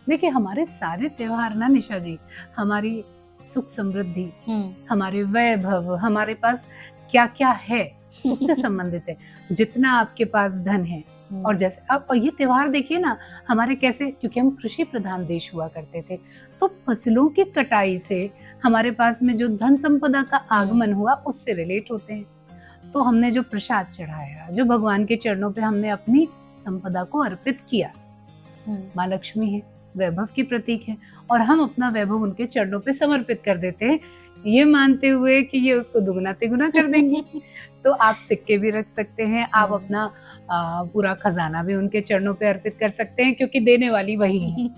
देखिए, हमारे सारे त्योहार ना निशा जी, हमारी सुख समृद्धि, हमारे वैभव, हमारे पास क्या क्या है उससे संबंधित है। जितना आपके पास धन है, और जैसे अब ये त्योहार देखिए ना हमारे कैसे, क्योंकि हम कृषि प्रधान देश हुआ करते थे, तो फसलों की कटाई से हमारे पास में जो धन संपदा का आगमन हुआ, उससे रिलेट होते हैं। तो हमने जो प्रसाद चढ़ाया, जो भगवान के चरणों पे हमने अपनी संपदा को अर्पित किया, माँ लक्ष्मी है, वैभव की प्रतीक है, और हम अपना वैभव उनके चरणों पे समर्पित कर देते हैं, ये मानते हुए कि ये उसको दुगना तिगुना कर देंगे। तो आप सिक्के भी रख सकते हैं, आप अपना पूरा खजाना भी उनके चरणों पे अर्पित कर सकते हैं, क्योंकि देने वाली वही है।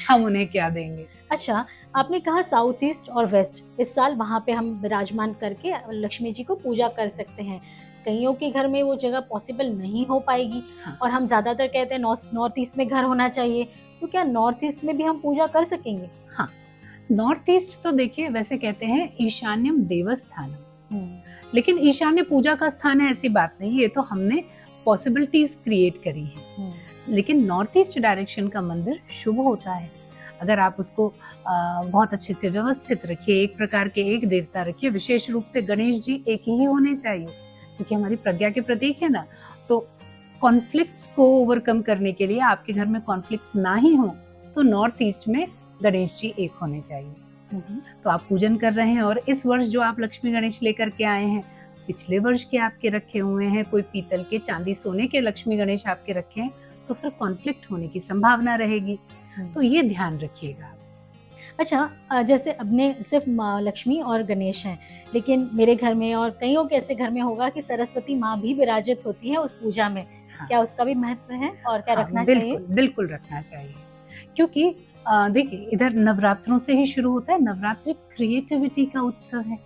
हम उन्हें क्या देंगे। अच्छा, आपने कहा साउथ ईस्ट और वेस्ट, इस साल वहाँ पे हम विराजमान करके लक्ष्मी जी को पूजा कर सकते हैं। कईयों के घर में वो जगह पॉसिबल नहीं हो पाएगी, हाँ। और हम ज्यादातर कहते हैं नॉर्थ ईस्ट में घर होना चाहिए, तो क्या नॉर्थ ईस्ट में भी हम पूजा कर सकेंगे? हाँ, नॉर्थ ईस्ट तो देखिए वैसे कहते हैं ईशान्यम देवस्थानम, लेकिन ईशान्य पूजा का स्थान है ऐसी बात नहीं, ये तो हमने पॉसिबिलिटीज क्रिएट करी है। लेकिन नॉर्थ ईस्ट डायरेक्शन का मंदिर शुभ होता है, अगर आप उसको बहुत अच्छे से व्यवस्थित रखिए, एक प्रकार के एक देवता रखिए, विशेष रूप से गणेश जी एक ही होने चाहिए, क्योंकि हमारी प्रज्ञा के प्रतीक है ना, तो कॉन्फ्लिक्ट्स को ओवरकम करने के लिए, आपके घर में कॉन्फ्लिक्ट्स ना ही हो, तो नॉर्थ ईस्ट में गणेश जी एक होने चाहिए। तो आप पूजन कर रहे हैं, और इस वर्ष जो आप लक्ष्मी गणेश लेकर के आए हैं, पिछले वर्ष के आपके रखे हुए हैं, कोई पीतल के, चांदी, सोने के लक्ष्मी गणेश आपके रखे हैं, तो फिर कॉन्फ्लिक्ट होने की संभावना रहेगी। तो ये ध्यान रखिएगा। अच्छा, जैसे अपने सिर्फ माँ लक्ष्मी और गणेश हैं, लेकिन मेरे घर में और कईयों के ऐसे घर में होगा कि सरस्वती माँ भी विराजित होती है उस पूजा में। हाँ। क्या उसका भी महत्व है और क्या हाँ, रखना बिल्कुल, चाहिए? बिल्कुल रखना चाहिए, क्योंकि देखिए, इधर नवरात्रों से ही शुरू होता है। नवरात्रि क्रिएटिविटी का उत्सव है।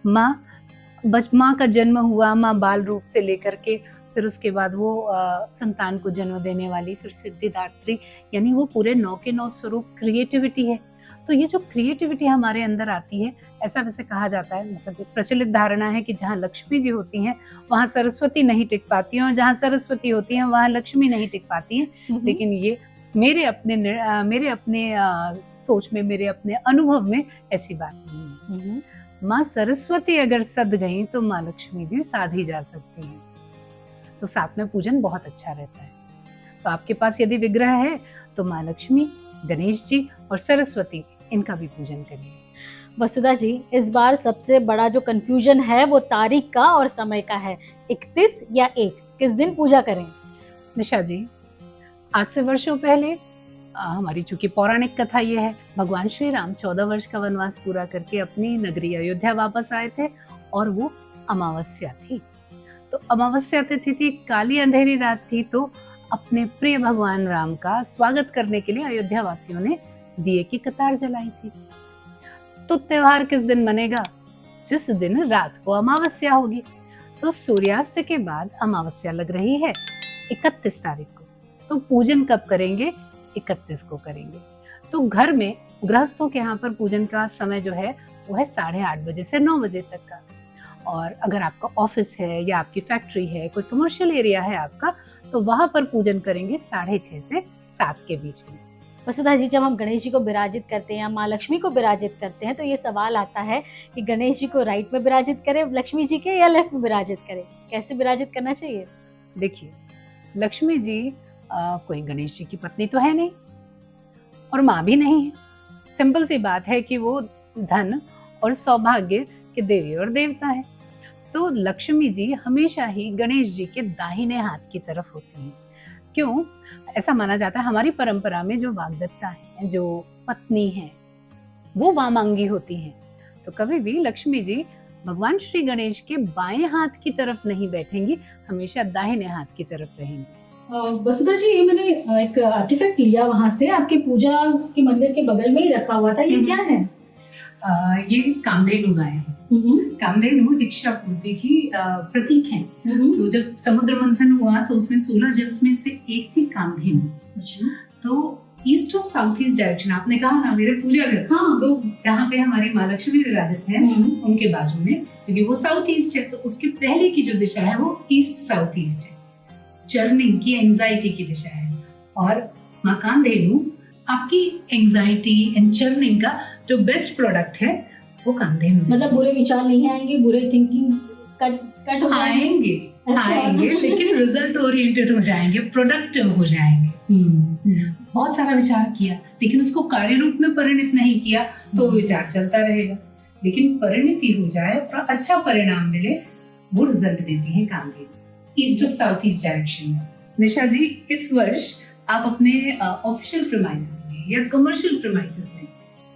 माँ का जन्म हुआ, माँ बाल रूप से लेकर के, फिर उसके बाद वो संतान को जन्म देने वाली, फिर सिद्धिदात्री, यानी वो पूरे 9 के 9 स्वरूप क्रिएटिविटी है। तो ये जो क्रिएटिविटी हमारे अंदर आती है, ऐसा वैसे कहा जाता है, मतलब एक प्रचलित धारणा है कि जहाँ लक्ष्मी जी होती हैं वहाँ सरस्वती नहीं टिक पाती हैं, और जहाँ सरस्वती होती हैं वहाँ लक्ष्मी नहीं टिक पाती हैं। लेकिन ये मेरे अपने सोच में, मेरे अपने अनुभव में ऐसी बात नहीं है। माँ सरस्वती अगर सद गई तो माँ लक्ष्मी भी साध ही जा सकती है। तो साथ में पूजन बहुत अच्छा रहता है। तो आपके पास यदि विग्रह है तो माँ लक्ष्मी, गणेश जी और सरस्वती, इनका भी पूजन करिए। वसुधा जी, इस बार सबसे बड़ा जो कंफ्यूजन है वो तारीख का और समय का है। 31 या 1, किस दिन पूजा करें? निशा जी, आज से वर्षों पहले हमारी चूंकि पौराणिक कथा ये है, भगवान श्री राम 14 वर्ष का वनवास पूरा करके अपनी नगरी अयोध्या वापस आए थे, और वो अमावस्या थी। तो अमावस्या तिथि थी, काली अंधेरी रात थी। तो अपने प्रिय भगवान राम का स्वागत करने के लिए अयोध्या वासियों ने दिए की कतार जलाई थी। तो त्योहार किस दिन मनेगा? जिस दिन रात को अमावस्या होगी। तो सूर्यास्त के बाद अमावस्या लग रही है 31 तारीख को। तो पूजन कब करेंगे? 31 को करेंगे। तो घर में गृहस्थों के यहाँ पर पूजन का समय जो है वो है 8:30 बजे से 9 बजे तक का। और अगर आपका ऑफिस है या आपकी फैक्ट्री है, कोई कमर्शियल एरिया है आपका, तो वहां पर पूजन करेंगे 6:30 से 7 के बीच में। वसुधा जी, जब हम गणेश जी को विराजित करते हैं या माँ लक्ष्मी को विराजित करते हैं, तो ये सवाल आता है कि गणेश जी को राइट में विराजित करें लक्ष्मी जी के, या लेफ्ट में विराजित करें? कैसे विराजित करना चाहिए? देखिए, लक्ष्मी जी कोई गणेश जी की पत्नी तो है नहीं, और माँ भी नहीं है। सिंपल सी बात है कि वो धन और सौभाग्य के देवी और देवता है। तो लक्ष्मी जी हमेशा ही गणेश जी के दाहिने हाथ की तरफ होती हैं। क्यों? ऐसा माना जाता है, हमारी परंपरा में जो वाग्दत्ता है, जो पत्नी है, वो वामांगी होती हैं। तो कभी भी लक्ष्मी जी भगवान श्री गणेश के बाएं हाथ की तरफ नहीं बैठेंगी, हमेशा दाहिने हाथ की तरफ रहेंगी। वसुधा जी, ये मैंने एक आर्टिफैक्ट लिया वहां से, आपके पूजा के मंदिर के बगल में ही रखा हुआ था, ये क्या है? ये कामधेनु गाय है। कामधेनु इच्छा पूर्ति की प्रतीक है। तो जब समुद्र मंथन हुआ तो उसमें 16 जेम्स में से एक थी कामधेनु। तो east of south east direction, आपने कहा ना मेरे पूजा घर, हाँ। तो जहाँ पे हमारी माँ लक्ष्मी विराजित है उनके बाजू में, क्योंकि वो साउथ ईस्ट है, तो उसके पहले की जो दिशा है वो ईस्ट साउथ ईस्ट है। चर्निंग की, एंजाइटी की दिशा है। और माँ कामधेनु आपकी एंजाइटी एंड चर्निंग का जो बेस्ट प्रोडक्ट है वो कामधेनु। मतलब बुरे विचार नहीं आएंगे, बुरे थिंकिंग्स कट हो आएंगे। अच्छा। आएंगे, लेकिन रिजल्ट ओरिएंटेड हो जाएंगे, प्रोडक्टिव हो जाएंगे। बहुत सारा विचार किया लेकिन उसको कार्य रूप में परिणित नहीं किया तो विचार चलता रहेगा। लेकिन परिणति हो जाए और अच्छा परिणाम मिले, वो रिजल्ट देती है Kamdhenu east of south east direction में। निशा जी, इस वर्ष आप अपने ऑफिशियल प्रीमाइसेस में या कमर्शियल प्रीमाइसेस में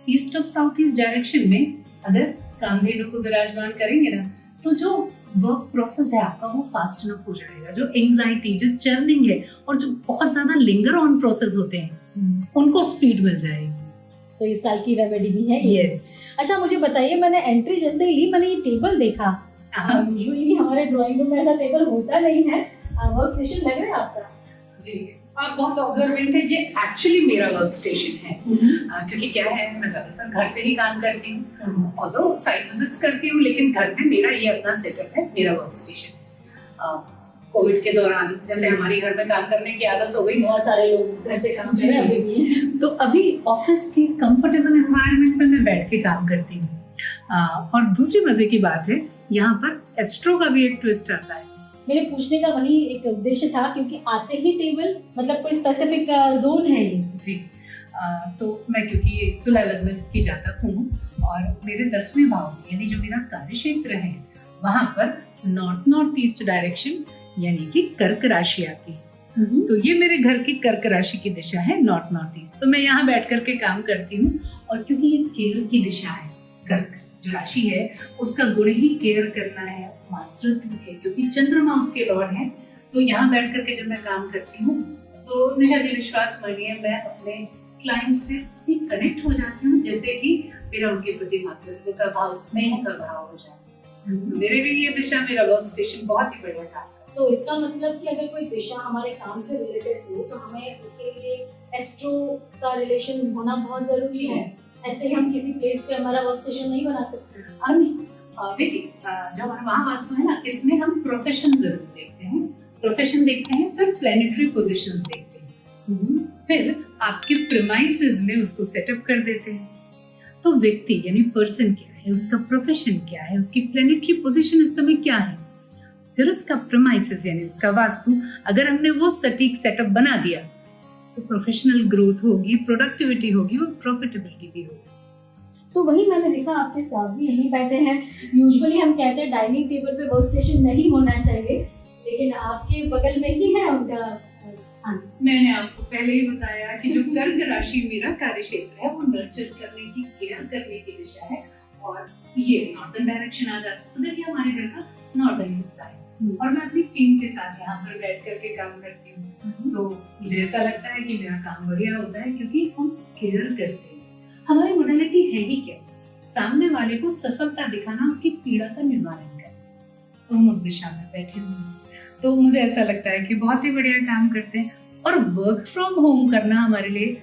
east of south east direction में अगर कामधेनु को विराजमान करेंगे ना, तो जो वर्क प्रोसेस है आपका वो फास्ट अप हो जाएगा। जो एंजाइटी, जो चर्निंग है और जो बहुत ज्यादा लिंगर ऑन प्रोसेस होते हैं उनको स्पीड मिल जाएगी। तो इस साल की रेमेडी भी है। यस। अच्छा, मुझे बताइए, मैंने एंट्री जैसे ही ली, मैंने ये टेबल देखा। यूजुअली हमारे ड्राइंग रूम में ऐसा टेबल होता नहीं है। वर्क स्टेशन लग रहा है आपका? जी, आप बहुत ऑब्जर्वेंट है। ये एक्चुअली मेरा वर्क स्टेशन है। क्योंकि क्या है, मैं ज्यादातर घर से ही काम करती हूँ, और तो साइट विजिट्स करती हूँ, लेकिन घर में मेरा ये अपना सेटअप है, मेरा वर्क स्टेशन। कोविड के दौरान जैसे हमारी घर में काम करने की आदत हो गई, बहुत सारे लोग घर से काम कर रहे हैं अभी भी, तो अभी ऑफिस के कंफर्टेबल एनवायरनमेंट में मैं बैठ के काम करती हूँ। और दूसरी मजे की बात है, यहाँ पर एस्ट्रो का भी एक ट्विस्ट आता है। मेरे पूछने का वही एक उद्देश्य था, क्योंकि आते ही टेबल मतलब कोई स्पेसिफिक जोन है ये? जी। तो मैं क्योंकि ये तुला लग्न की जातक हूँ और मेरे 10वें भाव में यानी जो मेरा कार्य क्षेत्र है वहाँ पर नॉर्थ नॉर्थ ईस्ट डायरेक्शन यानी कि कर्क राशि आती है। तो ये मेरे घर की कर्क राशि की दिशा है, नॉर्थ नॉर्थ ईस्ट। तो मैं यहाँ बैठ करके काम करती हूँ और क्योंकि ये केयर की दिशा है, कर्क जो राशि है उसका गुण ही केयर करना है, मातृत्व है, क्योंकि चंद्रमा उसके लॉर्ड है। तो यहाँ बैठ करके जब मैं काम करती हूँ तो निशा जी विश्वास मानिए मैं अपने क्लाइंट से भी कनेक्ट हो जाती हूँ, जैसे कि मेरा उनके प्रति मातृत्व का भाव, स्नेह का भाव हो जाता है। मेरे लिए ये दिशा, मेरा वर्क स्टेशन बहुत ही बढ़िया काम। तो इसका मतलब कि अगर कोई दिशा हमारे काम से रिलेटेड हो तो हमें उसके लिए एस्ट्रो का रिलेशन होना बहुत जरूरी है। ऐसे ही हम किसी प्लेस पे हमारा वर्क स्टेशन नहीं बना सकते। देखिए जो हमारा महावास्तु है ना, इसमें हम प्रोफेशन जरूर देखते हैं, प्रोफेशन देखते हैं, फिर प्लेनेटरी पोजीशंस देखते हैं, फिर आपके प्रीमाइसेस में उसको सेटअप कर देते हैं। तो व्यक्ति यानी पर्सन क्या है, उसका प्रोफेशन क्या है, उसकी प्लेनेटरी पोजीशन इस समय क्या है, फिर उसका प्रीमाइसेस यानी उसका वास्तु, अगर हमने वो सटीक सेटअप बना दिया तो प्रोफेशनल ग्रोथ होगी, प्रोडक्टिविटी होगी और प्रॉफिटेबिलिटी भी होगी। तो वही मैंने देखा आपके साथ भी यहीं बैठे हैं। यूजुअली हम कहते हैं डाइनिंग टेबल पे वर्क स्टेशन नहीं होना चाहिए, लेकिन आपके बगल में ही है उनका स्थान। मैंने आपको पहले ही बताया कि जो कर्क राशि मेरा कार्य क्षेत्र है वो नर्चर करने की, केयर करने की दिशा है और ये नॉर्दर्न डायरेक्शन आ जाता है। तो देखिए हमारे घर का नॉर्दर्न हिस्सा है और मैं अपनी टीम के साथ यहाँ पर बैठ करके काम करती हूँ। तो मुझे ऐसा लगता है कि मेरा काम बढ़िया होता है क्योंकि हम केयर करते हैं। हमारी मोडालिटी है ही क्या, सामने वाले को सफलता दिखाना, उसकी पीड़ा का निवारण करना। तो हम उस दिशा में बैठे हुए हैं। तो मुझे ऐसा लगता है कि बहुत ही बढ़िया काम करते हैं और वर्क फ्रॉम होम करना हमारे लिए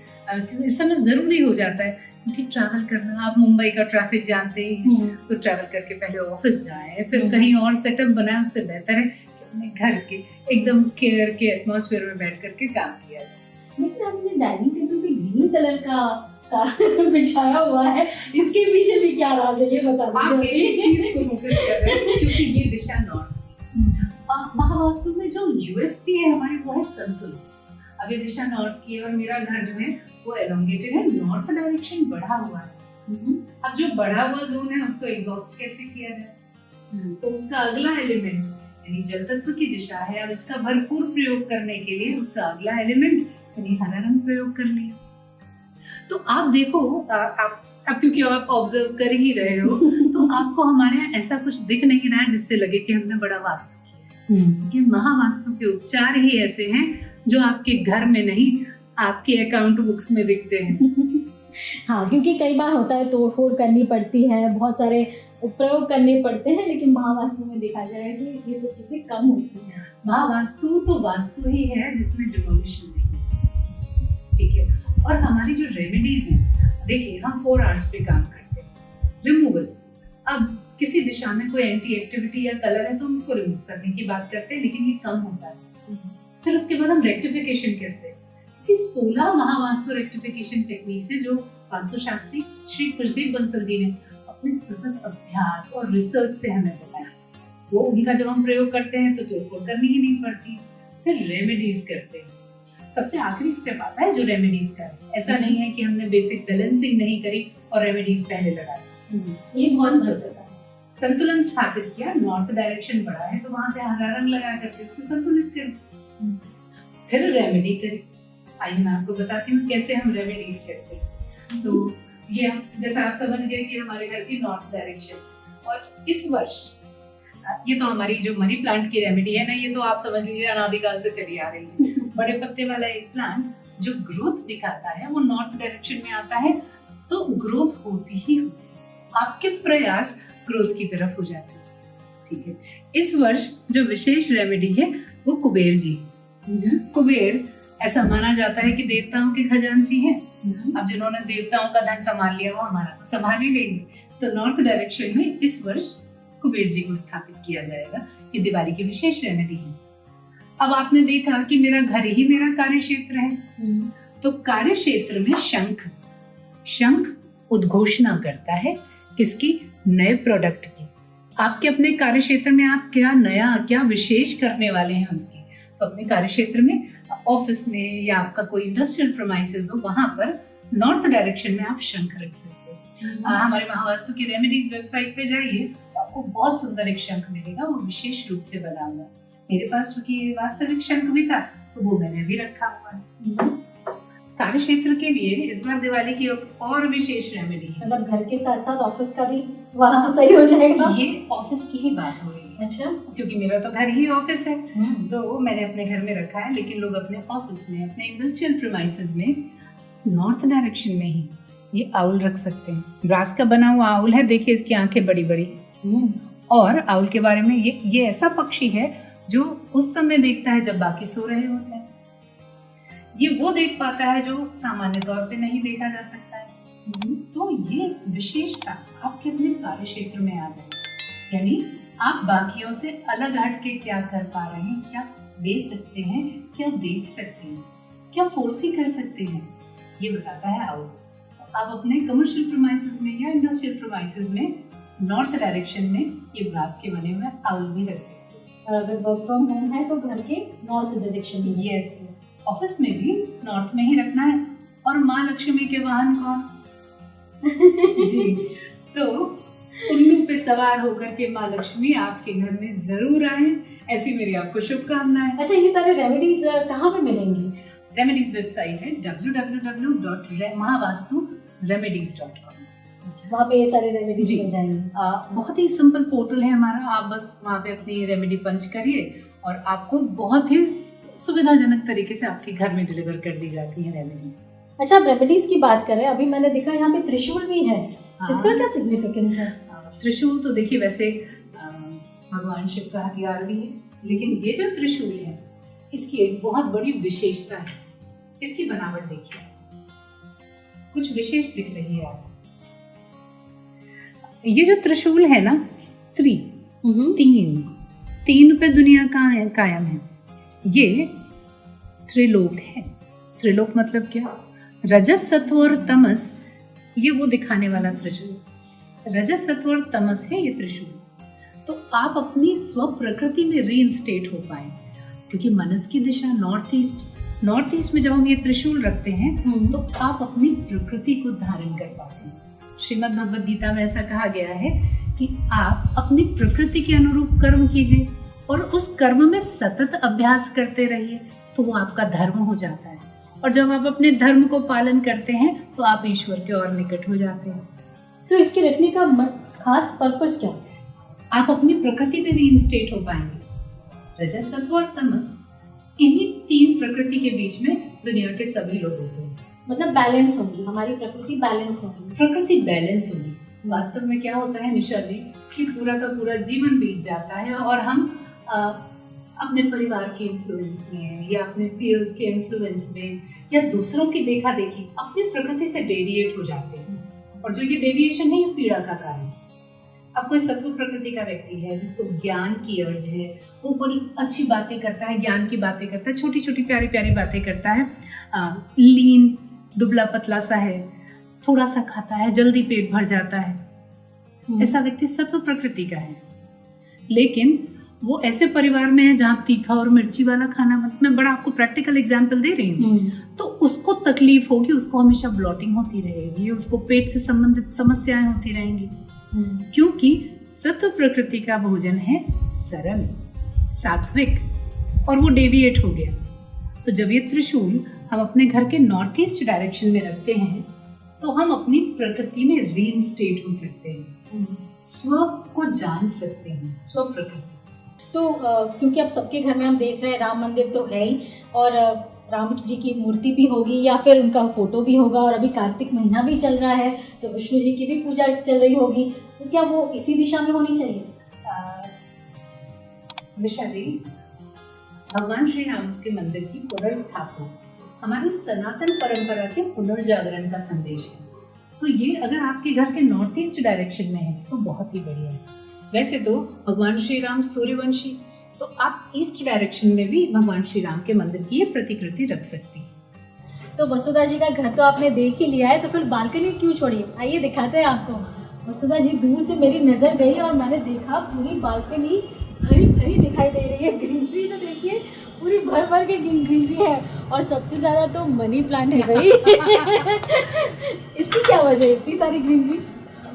इस समय जरूरी हो जाता है, क्योंकि ट्रैवल करना, आप मुंबई का ट्रैफिक जानते ही हैं, तो ट्रैवल करके पहले ऑफिस जाएं, फिर कहीं और सेटअप बनाएं, उससे बेहतर है कि अपने घर के एकदम केयर के एटमॉस्फेयर में बैठ करके काम किया जाए। लेकिन आपने डाइनिंग टेबल पे ग्रीन कलर का बिछाया हुआ है, इसके पीछे भी क्या राज है ये बता दीजिए। आप एक चीज को नोटिस कर रहे हैं क्योंकि ये दिशा नॉर्थ की। महावास्तु में जो यूएसपी है हमारी वो है संतुलन। अब ये दिशा नॉर्थ की है और मेरा घर जो है वो एलोंगेटेड है, नॉर्थ डायरेक्शन बढ़ा हुआ है। अब जो बढ़ा हुआ जोन है उसको एग्जॉस्ट कैसे किया जाए, तो उसका अगला एलिमेंट यानी जल तत्व की दिशा है। अब इसका भरपूर प्रयोग करने के लिए उसका अगला एलिमेंट यानी हरा रंग प्रयोग कर लिया। तो आप देखो, आप क्योंकि आप ऑब्जर्व कर ही रहे हो तो आपको हमारे यहाँ ऐसा कुछ दिख नहीं रहा है जिससे लगे कि हमने बड़ा वास्तु किया। क्योंकि महावास्तु के उपचार ही ऐसे हैं जो आपके घर में नहीं, आपके अकाउंट बुक्स में दिखते हैं। हाँ, क्योंकि कई बार होता है तोड़फोड़ करनी पड़ती है, बहुत सारे प्रयोग करने पड़ते हैं, लेकिन महावास्तु में देखा जाए कि ये सब चीजें कम होती हैं। महावास्तु तो वास्तु ही है जिसमें डिमोलिशन नहीं, ठीक है। और हमारी जो रेमेडीज हैं, देखिए हम 4 आवर्स पे काम करते हैं। रिमूवल, अब किसी दिशा में कोई एंटी एक्टिविटी या कलर है तो हम उसको रिमूव करने की बात करते हैं, लेकिन ये कम होता है। फिर उसके बाद हम रेक्टिफिकेशन करते हैं कि 16 महावास्तु रेक्टिफिकेशन टेक्निक्स है जो वास्तुशास्त्री श्री खुशदेव बंसल जी ने अपने सतत अभ्यास और रिसर्च से हमें बताया। वो उनका जब हम प्रयोग करते हैं तो तोड़फोड़ करनी ही नहीं पड़ती। फिर रेमेडीज करते हैं, सबसे आखिरी स्टेप आता है जो रेमेडीज का है। ऐसा नहीं है कि हमने बेसिक बैलेंसिंग नहीं करी और रेमेडीज पहले लगा दी। ये बहुत संतुलन स्थापित किया, नॉर्थ डायरेक्शन बढ़ा है तो वहां पे हरा रंग लगा करके उसको संतुलित कर, फिर रेमेडी करी। आइए मैं आपको बताती हूँ कैसे हम रेमेडीज करते हैं। तो ये जैसा आप समझ गए कि हमारे घर की नॉर्थ डायरेक्शन, और इस वर्ष ये तो हमारी जो मनी प्लांट की रेमेडी है ना, ये तो आप समझ लीजिए अनादिकाल से चली आ रही है। बड़े पत्ते वाला एक प्लांट जो ग्रोथ दिखाता है वो नॉर्थ डायरेक्शन में आता है, तो ग्रोथ होती ही होती है, आपके प्रयास ग्रोथ की तरफ हो जाते हैं, ठीक है। इस वर्ष जो विशेष रेमेडी है वो कुबेर जी। कुबेर ऐसा माना जाता है कि देवताओं के खजांची हैं। अब जिन्होंने देवताओं का धन संभाल लिया वो हमारा तो संभाल ही लेंगे। तो नॉर्थ डायरेक्शन में इस वर्ष कुबेर जी को स्थापित किया जाएगा। ये दिवाली की विशेष रेमेडी है। अब आपने देखा कि मेरा घर ही मेरा कार्य क्षेत्र है, तो कार्य क्षेत्र में शंख उद्घोषणा करता है किसकी, नए प्रोडक्ट की। आपके अपने कार्य क्षेत्र में आप क्या नया, क्या विशेष करने वाले हैं उसकी। तो अपने कार्य क्षेत्र में, ऑफिस में या आपका कोई इंडस्ट्रियल प्रेमाइसेस हो, वहां पर नॉर्थ डायरेक्शन में आप शंख रख सकते हैं। हमारे महावास्तु की रेमेडीज वेबसाइट पे जाइए, तो आपको बहुत सुंदर एक शंख मिलेगा, वो विशेष रूप से बना हुआ है। मेरे पास चूंकि वास्तविक शंख भी था, तो वो मैंने अभी रखा हुआ है। कार्य क्षेत्र के लिए इस बार दिवाली की और विशेष रेमेडी है। मतलब घर के साथ साथ ऑफिस का भी वास्तु सही हो जाएगा। ये ऑफिस की ही बात हो रही है। अच्छा, क्योंकि मेरा तो घर ही ऑफिस है, तो मैंने अपने घर में रखा है, लेकिन लोग अपने ऑफिस में, अपने इंडस्ट्रियल प्रीमाइसेस में नॉर्थ डायरेक्शन में ही ये आउल रख सकते हैं। ब्रास का बना हुआ आउल है, देखिए इसकी आंखें बड़ी बड़ी हैं। और आउल के बारे में, ये ऐसा पक्षी है जो उस समय देखता है जब बाकी सो रहे होते हैं। ये वो देख पाता है जो सामान्य तौर पे नहीं देखा जा सकता है। तो ये विशेषता आपके अपने कार्य क्षेत्र में आ जाए, यानी आप बाकियों से अलग हट के क्या कर पा रहे हैं, क्या दे सकते हैं, क्या देख सकते हैं, क्या फोर्सी कर सकते हैं, ये बताता है आउल। तो आप अपने कमर्शियल प्रीमाइसेस में या इंडस्ट्रियल प्रीमाइसेस में नॉर्थ डायरेक्शन में ये ब्रास के बने हुए आउल भी रख सकते हैं। और अगर वर्क फ्रॉम होम है तो घर के नॉर्थ डायरेक्शन में। यस, ऑफिस में भी नॉर्थ में ही रखना है। और माँ लक्ष्मी के वाहन कौन? जी, तो उल्लू पे सवार होकर के माँ लक्ष्मी आपके घर में जरूर आए, ऐसी मेरी आपको शुभकामनाएं। अच्छा, ये सारे रेमेडीज कहाँ पे मिलेंगी? रेमेडीज वेबसाइट है www.mahavastu-remedies.com। वहाँ पे ये सारे रेमेडीज मिल जाएंगे। बहुत ही सिंपल पोर्टल है हमारा, आप बस वहाँ पे अपनी रेमेडी पंच करिए और आपको बहुत ही सुविधाजनक तरीके से आपके घर में डिलीवर कर दी जाती है रेमेडीज। अच्छा, आप रेमेडीज की बात करें, अभी मैंने देखा यहाँ पे त्रिशूल भी है। इसका क्या सिग्निफिकेंस है? त्रिशूल तो देखिए वैसे भगवान शिव का हथियार भी है, लेकिन ये जो त्रिशूल है इसकी एक बहुत बड़ी विशेषता है। इसकी बनावट देखिए, कुछ विशेष दिख रही है आपको। ये जो त्रिशूल है ना, तीन पे दुनिया कायम है। ये त्रिलोक है। त्रिलोक मतलब क्या? रजस, सत्व और तमस, ये वो दिखाने वाला त्रिशूल। रजस, सत्व और तमस है ये त्रिशूल। तो आप अपनी स्व प्रकृति में रीइंस्टेट हो पाए, क्योंकि मनस की दिशा नॉर्थ ईस्ट में जब हम ये त्रिशूल रखते हैं तो आप अपनी प्रकृति को धारण कर पाते हैं। श्रीमद् भगवद गीता में ऐसा कहा गया है कि आप अपनी प्रकृति के अनुरूप कर्म कीजिए और उस कर्म में सतत अभ्यास करते रहिए, तो वो आपका धर्म हो जाता है। और जब आप अपने धर्म को पालन करते हैं तो आप ईश्वर के और निकट हो जाते हैं। तो इसके रखने का खास पर्पस क्या है? आप अपनी प्रकृति में रीइंस्टेट हो पाएंगे। रजस, सत्व और तमस, इन्हीं तीन प्रकृति के बीच में दुनिया के सभी लोग होते हैं। मतलब बैलेंस होगी, हमारी प्रकृति बैलेंस होगी। प्रकृति बैलेंस होगी। वास्तव में क्या होता है निशा जी, कि पूरा का पूरा जीवन बीत जाता है और हम अपने परिवार के इन्फ्लुएंस में या अपने पीयर्स के इन्फ्लुएंस में या दूसरों की देखा देखी अपनी प्रकृति से डेविएट हो जाते हैं। और जो ये डेविएशन है ये पीड़ा का कारण है। अब कोई सत्व प्रकृति का व्यक्ति है जिसको ज्ञान की अर्ज है, वो बड़ी अच्छी बातें करता है, ज्ञान की बातें करता है, छोटी छोटी प्यारी प्यारी बातें करता है, लीन दुबला पतला सा है, थोड़ा सा खाता है, जल्दी पेट भर जाता है, ऐसा व्यक्ति सत्व प्रकृति का है। लेकिन वो ऐसे परिवार में है जहाँ तीखा और मिर्ची वाला खाना, मैं बड़ा आपको प्रैक्टिकल एग्जांपल दे रही हूँ, तो उसको तकलीफ होगी, उसको हमेशा ब्लॉटिंग होती रहेगी, उसको पेट से संबंधित समस्याएं होती रहेंगी, क्योंकि सत्व प्रकृति का भोजन है सरल, सात्विक, और वो डेविएट हो गया। तो जब ये त्रिशूल हम अपने घर के नॉर्थ ईस्ट डायरेक्शन में रखते हैं तो हम अपनी प्रकृति में रीइंस्टेट हो सकते हैं, स्व को जान सकते हैं, स्व प्रकृति। तो क्योंकि अब सबके घर में हम देख रहे हैं राम मंदिर तो है ही, और राम जी की मूर्ति भी होगी या फिर उनका फोटो भी होगा, और अभी कार्तिक महीना भी चल रहा है तो विष्णु जी की भी पूजा चल रही होगी, तो क्या वो इसी दिशा में होनी चाहिए? दिशा जी, भगवान श्री राम के मंदिर की पुनर्स्थापना हमारी सनातन परंपरा के पुनर्जागरण का संदेश है। तो ये अगर आपके घर के नॉर्थ ईस्ट डायरेक्शन में है तो बहुत ही बढ़िया है। वैसे तो भगवान श्री राम सूर्यवंशी, तो आप ईस्ट डायरेक्शन में भी भगवान श्री राम के मंदिर की ये प्रतिकृति रख सकती हैं। तो वसुधा जी का घर तो आपने देख ही लिया है, तो फिर बालकनी क्यों छोड़ी? आइए दिखाते हैं आपको। वसुधा जी, दूर से मेरी नज़र गई और मैंने देखा पूरी बालकनी हरी भरी दिखाई दे रही है। ग्रीनरी तो देखिए पूरी भर भर के ग्रीनरी है, और सबसे ज़्यादा तो मनी प्लांट है भाई। इसकी क्या वजह है इतनी सारी ग्रीनरी?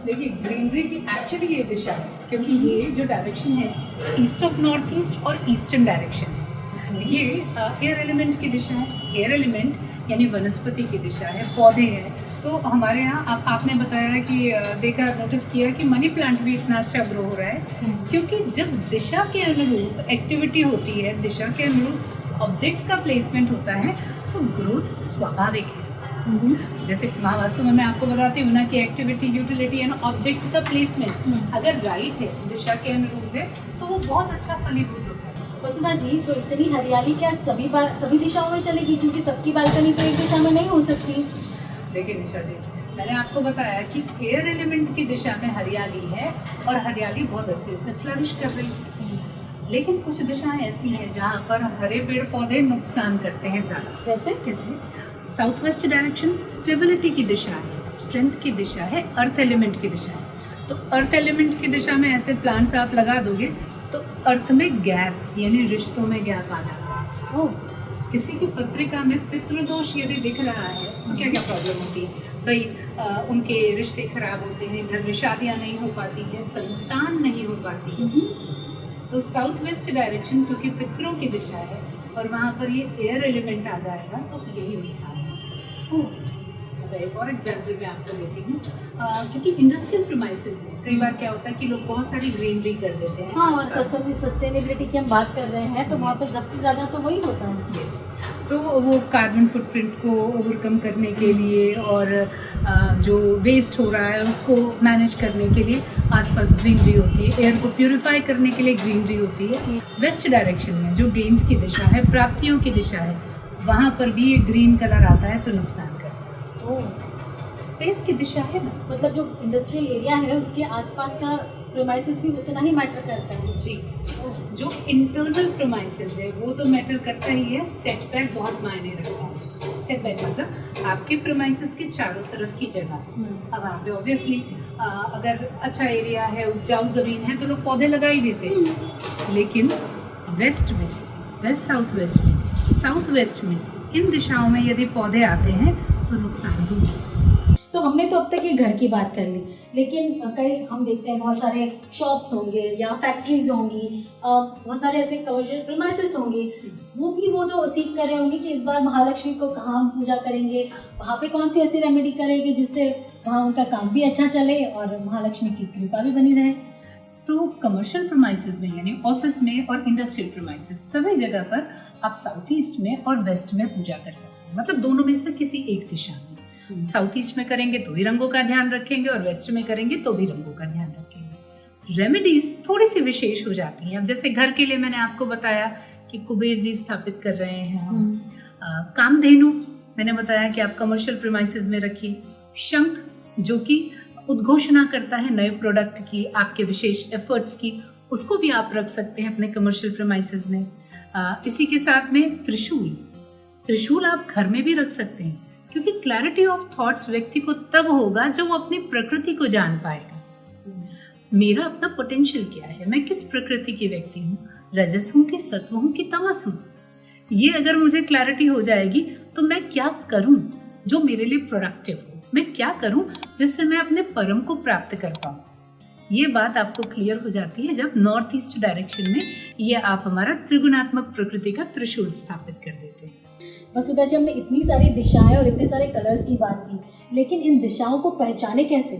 देखिए, ग्रीनरी की एक्चुअली ये दिशा है क्योंकि ये जो डायरेक्शन है ईस्ट ऑफ नॉर्थ ईस्ट और ईस्टर्न डायरेक्शन है। ये एयर एलिमेंट की दिशा है। एयर एलिमेंट यानी वनस्पति की दिशा है, पौधे हैं। तो हमारे यहाँ आपने बताया कि देखा, नोटिस किया कि मनी प्लांट भी इतना अच्छा ग्रो हो रहा है क्योंकि जब दिशा के अनुरूप एक्टिविटी होती है, दिशा के अनुरूप ऑब्जेक्ट्स का प्लेसमेंट होता है, तो ग्रोथ स्वाभाविक है। जैसे महावास्तु में मैं आपको बताती हूँ ना कि एक्टिविटी, यूटिलिटी एंड ऑब्जेक्ट का प्लेसमेंट अगर राइट है, दिशा के अनुरूप है, तो वो बहुत अच्छा फलीभूत होता है। वसुधा जी, तो इतनी हरियाली क्या सभी दिशाओं में चलेगी? क्योंकि सबकी बालकनी तो एक दिशा में नहीं हो सकती। देखिए निशा जी, मैंने आपको बताया कि एयर एलिमेंट की दिशा में हरियाली है और हरियाली बहुत अच्छे से फ्लरिश कर रही है। लेकिन कुछ दिशाएं ऐसी हैं जहाँ पर हरे पेड़ पौधे नुकसान करते हैं ज़्यादा। कैसे? साउथ वेस्ट डायरेक्शन स्टेबिलिटी की दिशा है, स्ट्रेंथ की दिशा है, अर्थ एलिमेंट की दिशा है। तो अर्थ एलिमेंट की दिशा में ऐसे प्लांट्स आप लगा दोगे तो अर्थ में गैप यानी रिश्तों में गैप आ जाता है। ओह, किसी की पत्रिका में पितृदोष यदि दिख रहा है तो क्या क्या प्रॉब्लम होती है भाई? उनके रिश्ते खराब होते हैं, घर में शादियां नहीं हो पाती है, संतान नहीं हो पाती है। तो साउथ वेस्ट डायरेक्शन क्योंकि पितरों की दिशा है और वहाँ पर ये एयर एलिमेंट आ जाएगा तो यही नुकसान है। अच्छा, एक और एग्जाम्पल मैं आपको देती हूँ। क्योंकि इंडस्ट्रियल प्रीमाइसेस में कई बार क्या होता है कि लोग बहुत सारी ग्रीनरी कर देते हैं। हाँ, और सस्टेनेबिलिटी की हम बात कर रहे हैं तो वहाँ पे सबसे ज़्यादा तो वही होता है। यस, तो वो कार्बन फुटप्रिंट को ओवरकम करने के लिए और जो वेस्ट हो रहा है उसको मैनेज करने के लिए आसपास ग्रीनरी होती है, एयर को प्यूरिफाई करने के लिए ग्रीनरी होती है। वेस्ट डायरेक्शन में जो गेन्स की दिशा है, प्राप्तियों की दिशा है, वहाँ पर भी ये ग्रीन कलर आता है तो नुकसान करता है। स्पेस की दिशा है ना, मतलब जो इंडस्ट्रियल एरिया है उसके आसपास का प्रीमाइसेस भी उतना ही मैटर करता है। जी, जो इंटरनल प्रीमाइसेस है वो तो मैटर करता ही है, सेटबैक बहुत मायने रखता है। सेटबैक मतलब आपके प्रीमाइसेस के चारों तरफ की जगह। अब वहाँ पे ऑब्वियसली अगर अच्छा एरिया है, उपजाऊ ज़मीन है, तो लोग पौधे लगा ही देते हैं। लेकिन वेस्ट में, साउथ वेस्ट में इन दिशाओं में यदि पौधे आते हैं तो नुकसान ही है। तो हमने तो अब तक ये घर की बात कर ली, लेकिन कई हम देखते हैं बहुत सारे शॉप्स होंगे या फैक्ट्रीज होंगी, बहुत सारे ऐसे कमर्शियल प्रीमाइसेस होंगे, वो तो सीख कर रहे होंगे कि इस बार महालक्ष्मी को कहाँ हम पूजा करेंगे, वहाँ पे कौन सी ऐसी रेमेडी करेंगे जिससे वहाँ उनका काम भी अच्छा चले और महालक्ष्मी की कृपा भी बनी रहे। तो कमर्शियल प्रीमाइसेस में यानी ऑफिस में और इंडस्ट्रियल प्रीमाइसेस सभी जगह पर आप साउथ ईस्ट में और वेस्ट में पूजा कर सकते हैं, मतलब दोनों में से किसी एक दिशा में। साउथ ईस्ट में करेंगे तो भी रंगों का ध्यान रखेंगे और वेस्ट में करेंगे तो भी रंगों का ध्यान रखेंगे। रेमेडीज थोड़ी सी विशेष हो जाती हैं। अब जैसे घर के लिए मैंने आपको बताया कि कुबेर जी स्थापित कर रहे हैं। कामधेनु मैंने बताया कि आप कमर्शियल प्रीमाइसेस में रखिए। शंख जो कि उद्घोषणा करता है नए प्रोडक्ट की, आपके विशेष एफर्ट्स की, उसको भी आप रख सकते हैं अपने कमर्शियल प्रीमाइसेस में। इसी के साथ में त्रिशूल आप घर में भी रख सकते हैं क्योंकि क्लैरिटी ऑफ थॉट्स व्यक्ति को तब होगा जब वो अपनी प्रकृति को जान पाएगा। मेरा अपना पोटेंशियल क्या है, मैं किस प्रकृति की व्यक्ति हूँ, रजस हूँ कि सत्व हूँ कि तमस हूँ। ये अगर मुझे क्लैरिटी हो जाएगी तो मैं क्या करूँ जो मेरे लिए प्रोडक्टिव हो, मैं क्या करूँ जिससे मैं अपने परम को प्राप्त कर पाऊँ। ये बात आपको क्लियर हो जाती है जब नॉर्थ ईस्ट डायरेक्शन में ये आप हमारा त्रिगुणात्मक प्रकृति का त्रिशूल स्थापित कर देते हैं। वसुधा जी, हमने इतनी सारी दिशाएं और इतने सारे कलर्स की बात की, लेकिन इन दिशाओं को पहचाने कैसे?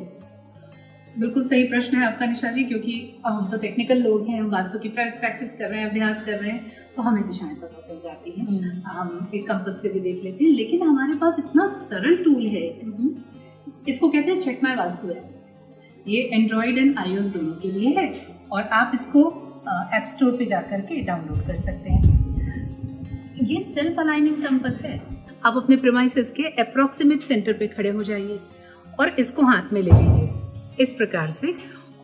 बिल्कुल सही प्रश्न है आपका निशा जी, क्योंकि हम तो टेक्निकल लोग हैं, हम वास्तु की प्रैक्टिस कर रहे हैं, अभ्यास कर रहे हैं, तो हमें दिशाएं पता चल जाती हैं। हम एक कंपास से भी देख लेते हैं, लेकिन हमारे पास इतना सरल टूल है, इसको कहते हैं चेक माय वास्तु है। ये एंड्रॉयड एंड iOS दोनों के लिए है और आप इसको ऐप स्टोर पे जाकर के डाउनलोड कर सकते हैं। ये सेल्फ अलाइनिंग कंपास है। आप अपने प्रीमाइसेस के अप्रोक्सीमेट सेंटर पे खड़े हो जाइए और इसको हाथ में ले लीजिए इस प्रकार से।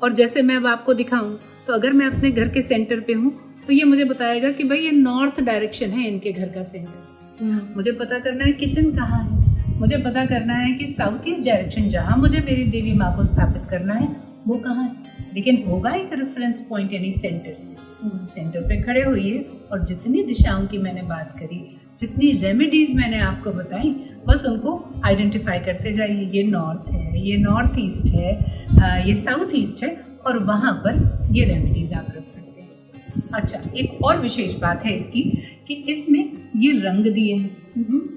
और जैसे मैं अब आपको दिखाऊं तो अगर मैं अपने घर के सेंटर पे हूँ तो ये मुझे बताएगा कि भाई ये नॉर्थ डायरेक्शन है इनके घर का सेंटर। मुझे पता करना है किचन कहाँ है, मुझे पता करना है कि साउथ ईस्ट डायरेक्शन जहाँ मुझे मेरी देवी माँ को स्थापित करना है वो कहाँ है। लेकिन होगा एक रेफरेंस पॉइंट यानी सेंटर से। सेंटर पे खड़े होइए और जितनी दिशाओं की मैंने बात करी, जितनी रेमेडीज मैंने आपको बताई, बस उनको आइडेंटिफाई करते जाइए। ये नॉर्थ है, ये नॉर्थ ईस्ट है, ये साउथ ईस्ट है, और वहाँ पर ये रेमेडीज आप रख सकते हैं। अच्छा, एक और विशेष बात है इसकी कि इसमें ये रंग दिए हैं।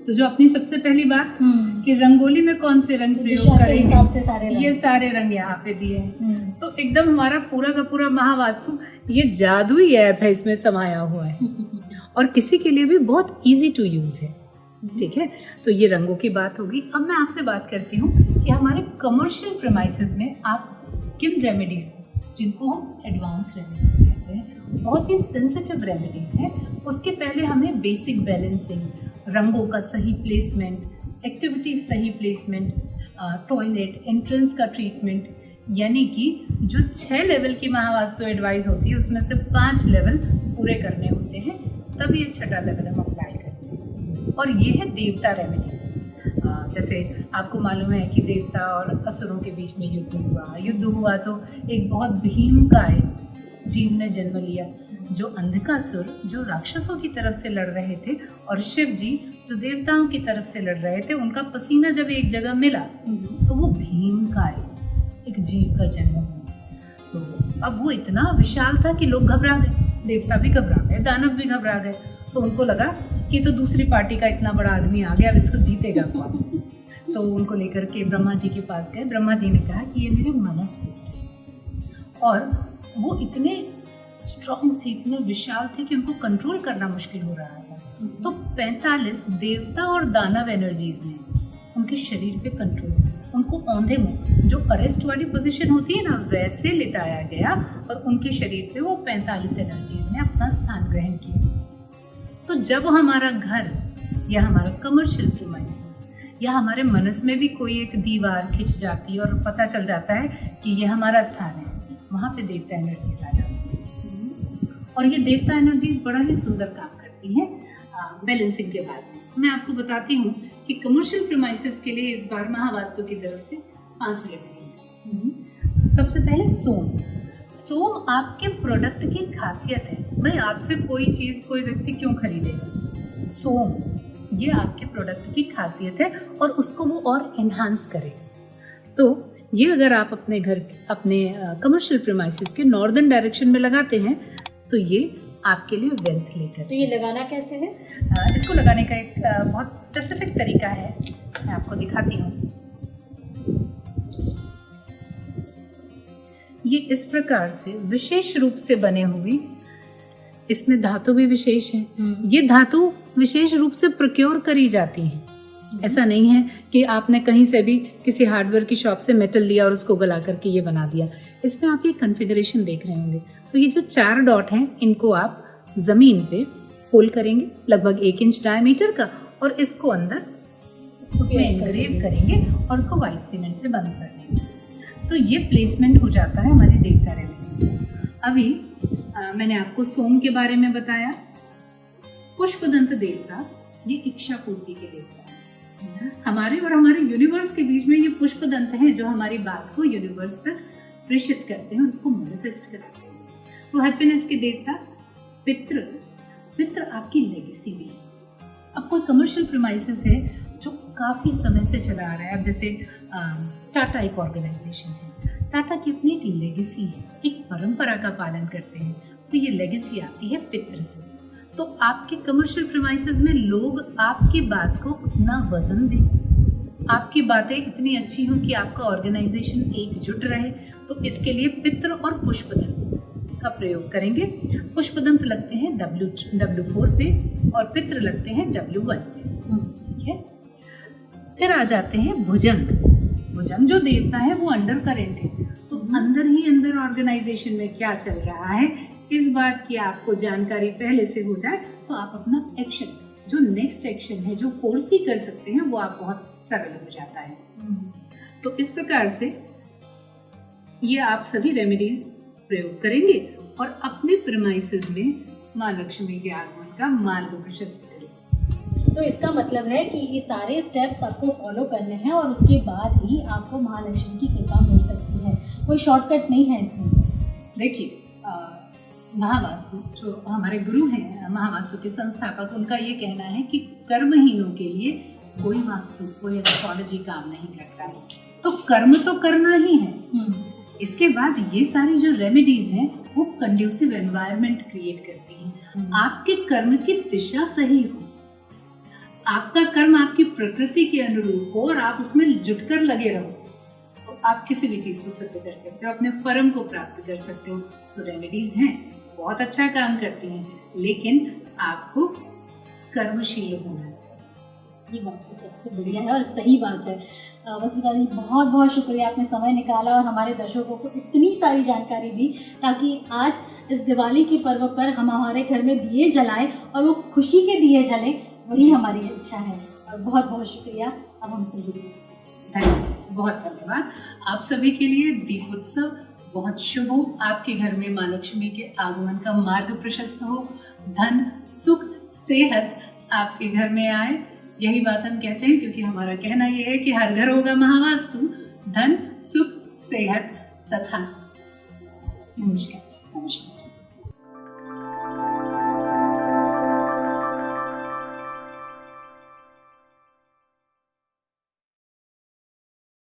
तो जो अपनी सबसे पहली बात कि रंगोली में कौन से रंग प्रयोग करेंगे, ये सारे रंग यहाँ पे दिए हैं। तो एकदम हमारा पूरा का पूरा महावास्तु ये जादुई ऐप है, इसमें समाया हुआ है और किसी के लिए भी बहुत इजी टू यूज है। ठीक है, तो ये रंगों की बात होगी। अब मैं आपसे बात करती हूँ कि हमारे कमर्शियल प्रेमाइसेस में आप किन रेमेडीज को, जिनको हम एडवांस रेमेडीज कहते हैं, बहुत ही सेंसिटिव रेमेडीज हैं, उसके पहले हमें बेसिक बैलेंसिंग, रंगों का सही प्लेसमेंट, एक्टिविटीज सही प्लेसमेंट, टॉयलेट एंट्रेंस का ट्रीटमेंट, यानी कि जो 6 लेवल की महावास्तु एडवाइस होती है उसमें से 5 लेवल पूरे करने होते हैं, तब ये 6ठा लेवल हम अप्लाई करते हैं। और ये है देवता रेमेडीज। जैसे आपको मालूम है कि देवता और असुरों के बीच में युद्ध हुआ तो एक बहुत भीमकाय जीव ने जन्म लिया, जो अंधकासुर जो राक्षसों की तरफ से लड़ रहे थे और शिव जी जो देवताओं की तरफ से लड़ रहे थे, उनका पसीना जब एक जगह मिला तो वो भीमकाय एक जीव का जन्म हुआ। तो अब वो इतना विशाल था कि लोग घबरा गए, देवता भी घबरा गए, दानव भी घबरा गए। तो उनको लगा कि तो दूसरी पार्टी का इतना बड़ा आदमी आ गया, अब इसको जीतेगा कौन। तो उनको लेकर के ब्रह्मा जी के पास गए। ब्रह्मा जी ने कहा कि ये मेरे मनस पुत्र हैं, और वो इतने स्ट्रॉन्ग थे, इतने विशाल थे कि उनको कंट्रोल करना मुश्किल हो रहा था। तो 45 देवता और दानव एनर्जीज ने उनके शरीर पे कंट्रोल, उनको औंधे मुंह, जो अरेस्ट वाली पोजीशन होती है ना, वैसे लिटाया गया और उनके शरीर पे वो 45 एनर्जीज ने अपना स्थान ग्रहण किया। तो जब हमारा घर या हमारा कमर्शियल प्रीमाइसेस या हमारे मनस में भी कोई एक दीवार खिंच जाती है और पता चल जाता है कि ये हमारा स्थान है, वहाँ पे देवता एनर्जीज आ जाती है। और ये देवता एनर्जीज बड़ा ही सुंदर काम करती हैं बैलेंसिंग के बाद में। मैं आपको बताती हूँ कि कमर्शियल प्रीमाइसेस के लिए इस बार महावास्तु की तरफ से 5 रेमेडीज हैं। सबसे पहले सोम। सोम आपके प्रोडक्ट की खासियत है। भाई आपसे कोई चीज़ कोई व्यक्ति क्यों खरीदेगा? सोम ये आपके प्रोडक्ट की खासियत है और उसको वो और एनहांस करेगा। तो ये अगर आप अपने घर, अपने कमर्शियल प्रीमाइसेस के नॉर्दर्न डायरेक्शन में लगाते हैं तो ये आपके लिए वेल्थ लेकर। तो ये लगाना कैसे है? इसको लगाने का एक बहुत स्पेसिफिक तरीका है, मैं आपको दिखाती हूँ। ये इस प्रकार से विशेष रूप से बने हुए, इसमें धातु भी विशेष है। ये धातु विशेष रूप से प्रोक्योर करी जाती हैं। ऐसा नहीं है कि आपने कहीं से भी किसी हार्डवेयर की शॉप से मेटल लिया और उसको गला करके ये बना दिया। इसमें आप ये कॉन्फ़िगरेशन देख रहे होंगे। तो ये जो 4 डॉट हैं, इनको आप ज़मीन पे होल करेंगे लगभग 1 इंच डायमीटर का, और इसको अंदर उसमें एनग्रेव करेंगे और उसको व्हाइट सीमेंट से बंद कर देंगे। तो ये प्लेसमेंट हो जाता है हमारे देवता रेमेडी से। अभी मैंने आपको सोम के बारे में बताया। पुष्पदंत देवता ये इच्छा पूर्ति के देवता है। हमारे और हमारे यूनिवर्स के बीच में ये पुष्पदंत हैं जो हमारी बात को यूनिवर्स तक प्रेषित करते हैं और उसको मैनिफेस्ट कराते हैं। तो हैप्पीनेस के देवता पितृ। पितृ आपकी लेगेसी भी है। अब कोई कमर्शियल प्रीमाइसेस है जो काफ़ी समय से चला आ रहा है। अब जैसे टाटा एक ऑर्गेनाइजेशन है, टाटा की अपनी एक लेगेसी है, एक परंपरा का पालन करते हैं, तो ये लेगेसी आती है पितृ से। तो आपके कमर्शियल प्रीमाइसेस में लोग आपकी बात को उतना वजन दें, आपकी बातें इतनी अच्छी हों कि आपका ऑर्गेनाइजेशन एकजुट रहे, तो इसके लिए पितृ और पुष्पदंत का प्रयोग करेंगे। पुष्पदंत लगते हैं W4 पे और पितृ लगते हैं W1 पे। ठीक है, फिर आ जाते हैं भुजंग। भुजंग जो देवता है वो अंडर करेंट है, तो अंदर ही अंदर ऑर्गेनाइजेशन में क्या चल रहा है इस बात की आपको जानकारी पहले से हो जाए तो आप अपना एक्शन, जो नेक्स्ट एक्शन है, जो फोर्सी कर सकते हैं, वो आप बहुत सरल हो जाता है। तो इस प्रकार से ये आप सभी रेमेडीज प्रयोग करेंगे और अपने प्रीमाइसेस में माँ लक्ष्मी के आगमन का मार्ग प्रशस्त करेंगे। तो इसका मतलब है कि ये सारे स्टेप्स आपको फॉलो करने हैं और उसके बाद ही आपको महालक्ष्मी की कृपा मिल सकती है। कोई शॉर्टकट नहीं है इसमें। देखिए महावास्तु जो हमारे गुरु हैं, महावास्तु के संस्थापक, उनका ये कहना है कि कर्महीनों के लिए कोई वास्तु, कोई एस्ट्रोलॉजी काम नहीं करता है। तो कर्म तो करना ही है। इसके बाद ये सारी जो रेमेडीज हैं वो कंड्यूसिव एनवायरनमेंट क्रिएट करती हैं। आपके कर्म की दिशा सही हो, आपका कर्म आपकी प्रकृति के अनुरूप हो और आप उसमें जुटकर लगे रहो, तो आप किसी भी चीज को सिद्ध कर सकते हो, अपने परम को प्राप्त कर सकते हो। तो रेमेडीज हैं, बहुत अच्छा काम करती हैं, लेकिन आपको कर्मशील होना चाहिए। ये बात तो सबसे बढ़िया है और सही बात है। वसुधा जी, बहुत बहुत शुक्रिया, आपने समय निकाला और हमारे दर्शकों को इतनी सारी जानकारी दी, ताकि आज इस दिवाली के पर्व पर हम हमारे घर में दिए जलाएं और वो खुशी के दिए जलें, वही हमारी इच्छा है। और बहुत बहुत शुक्रिया, अब हमसे जुड़िए। धन्यवाद, बहुत धन्यवाद। आप सभी के लिए दीपोत्सव बहुत शुभ हो, आपके घर में माँ लक्ष्मी के आगमन का मार्ग प्रशस्त हो, धन सुख सेहत आपके घर में आए, यही बात हम कहते हैं, क्योंकि हमारा कहना यह है कि हर घर होगा महावास्तु, धन सुख सेहत तथास्तु। नमस्कार। नमस्कार।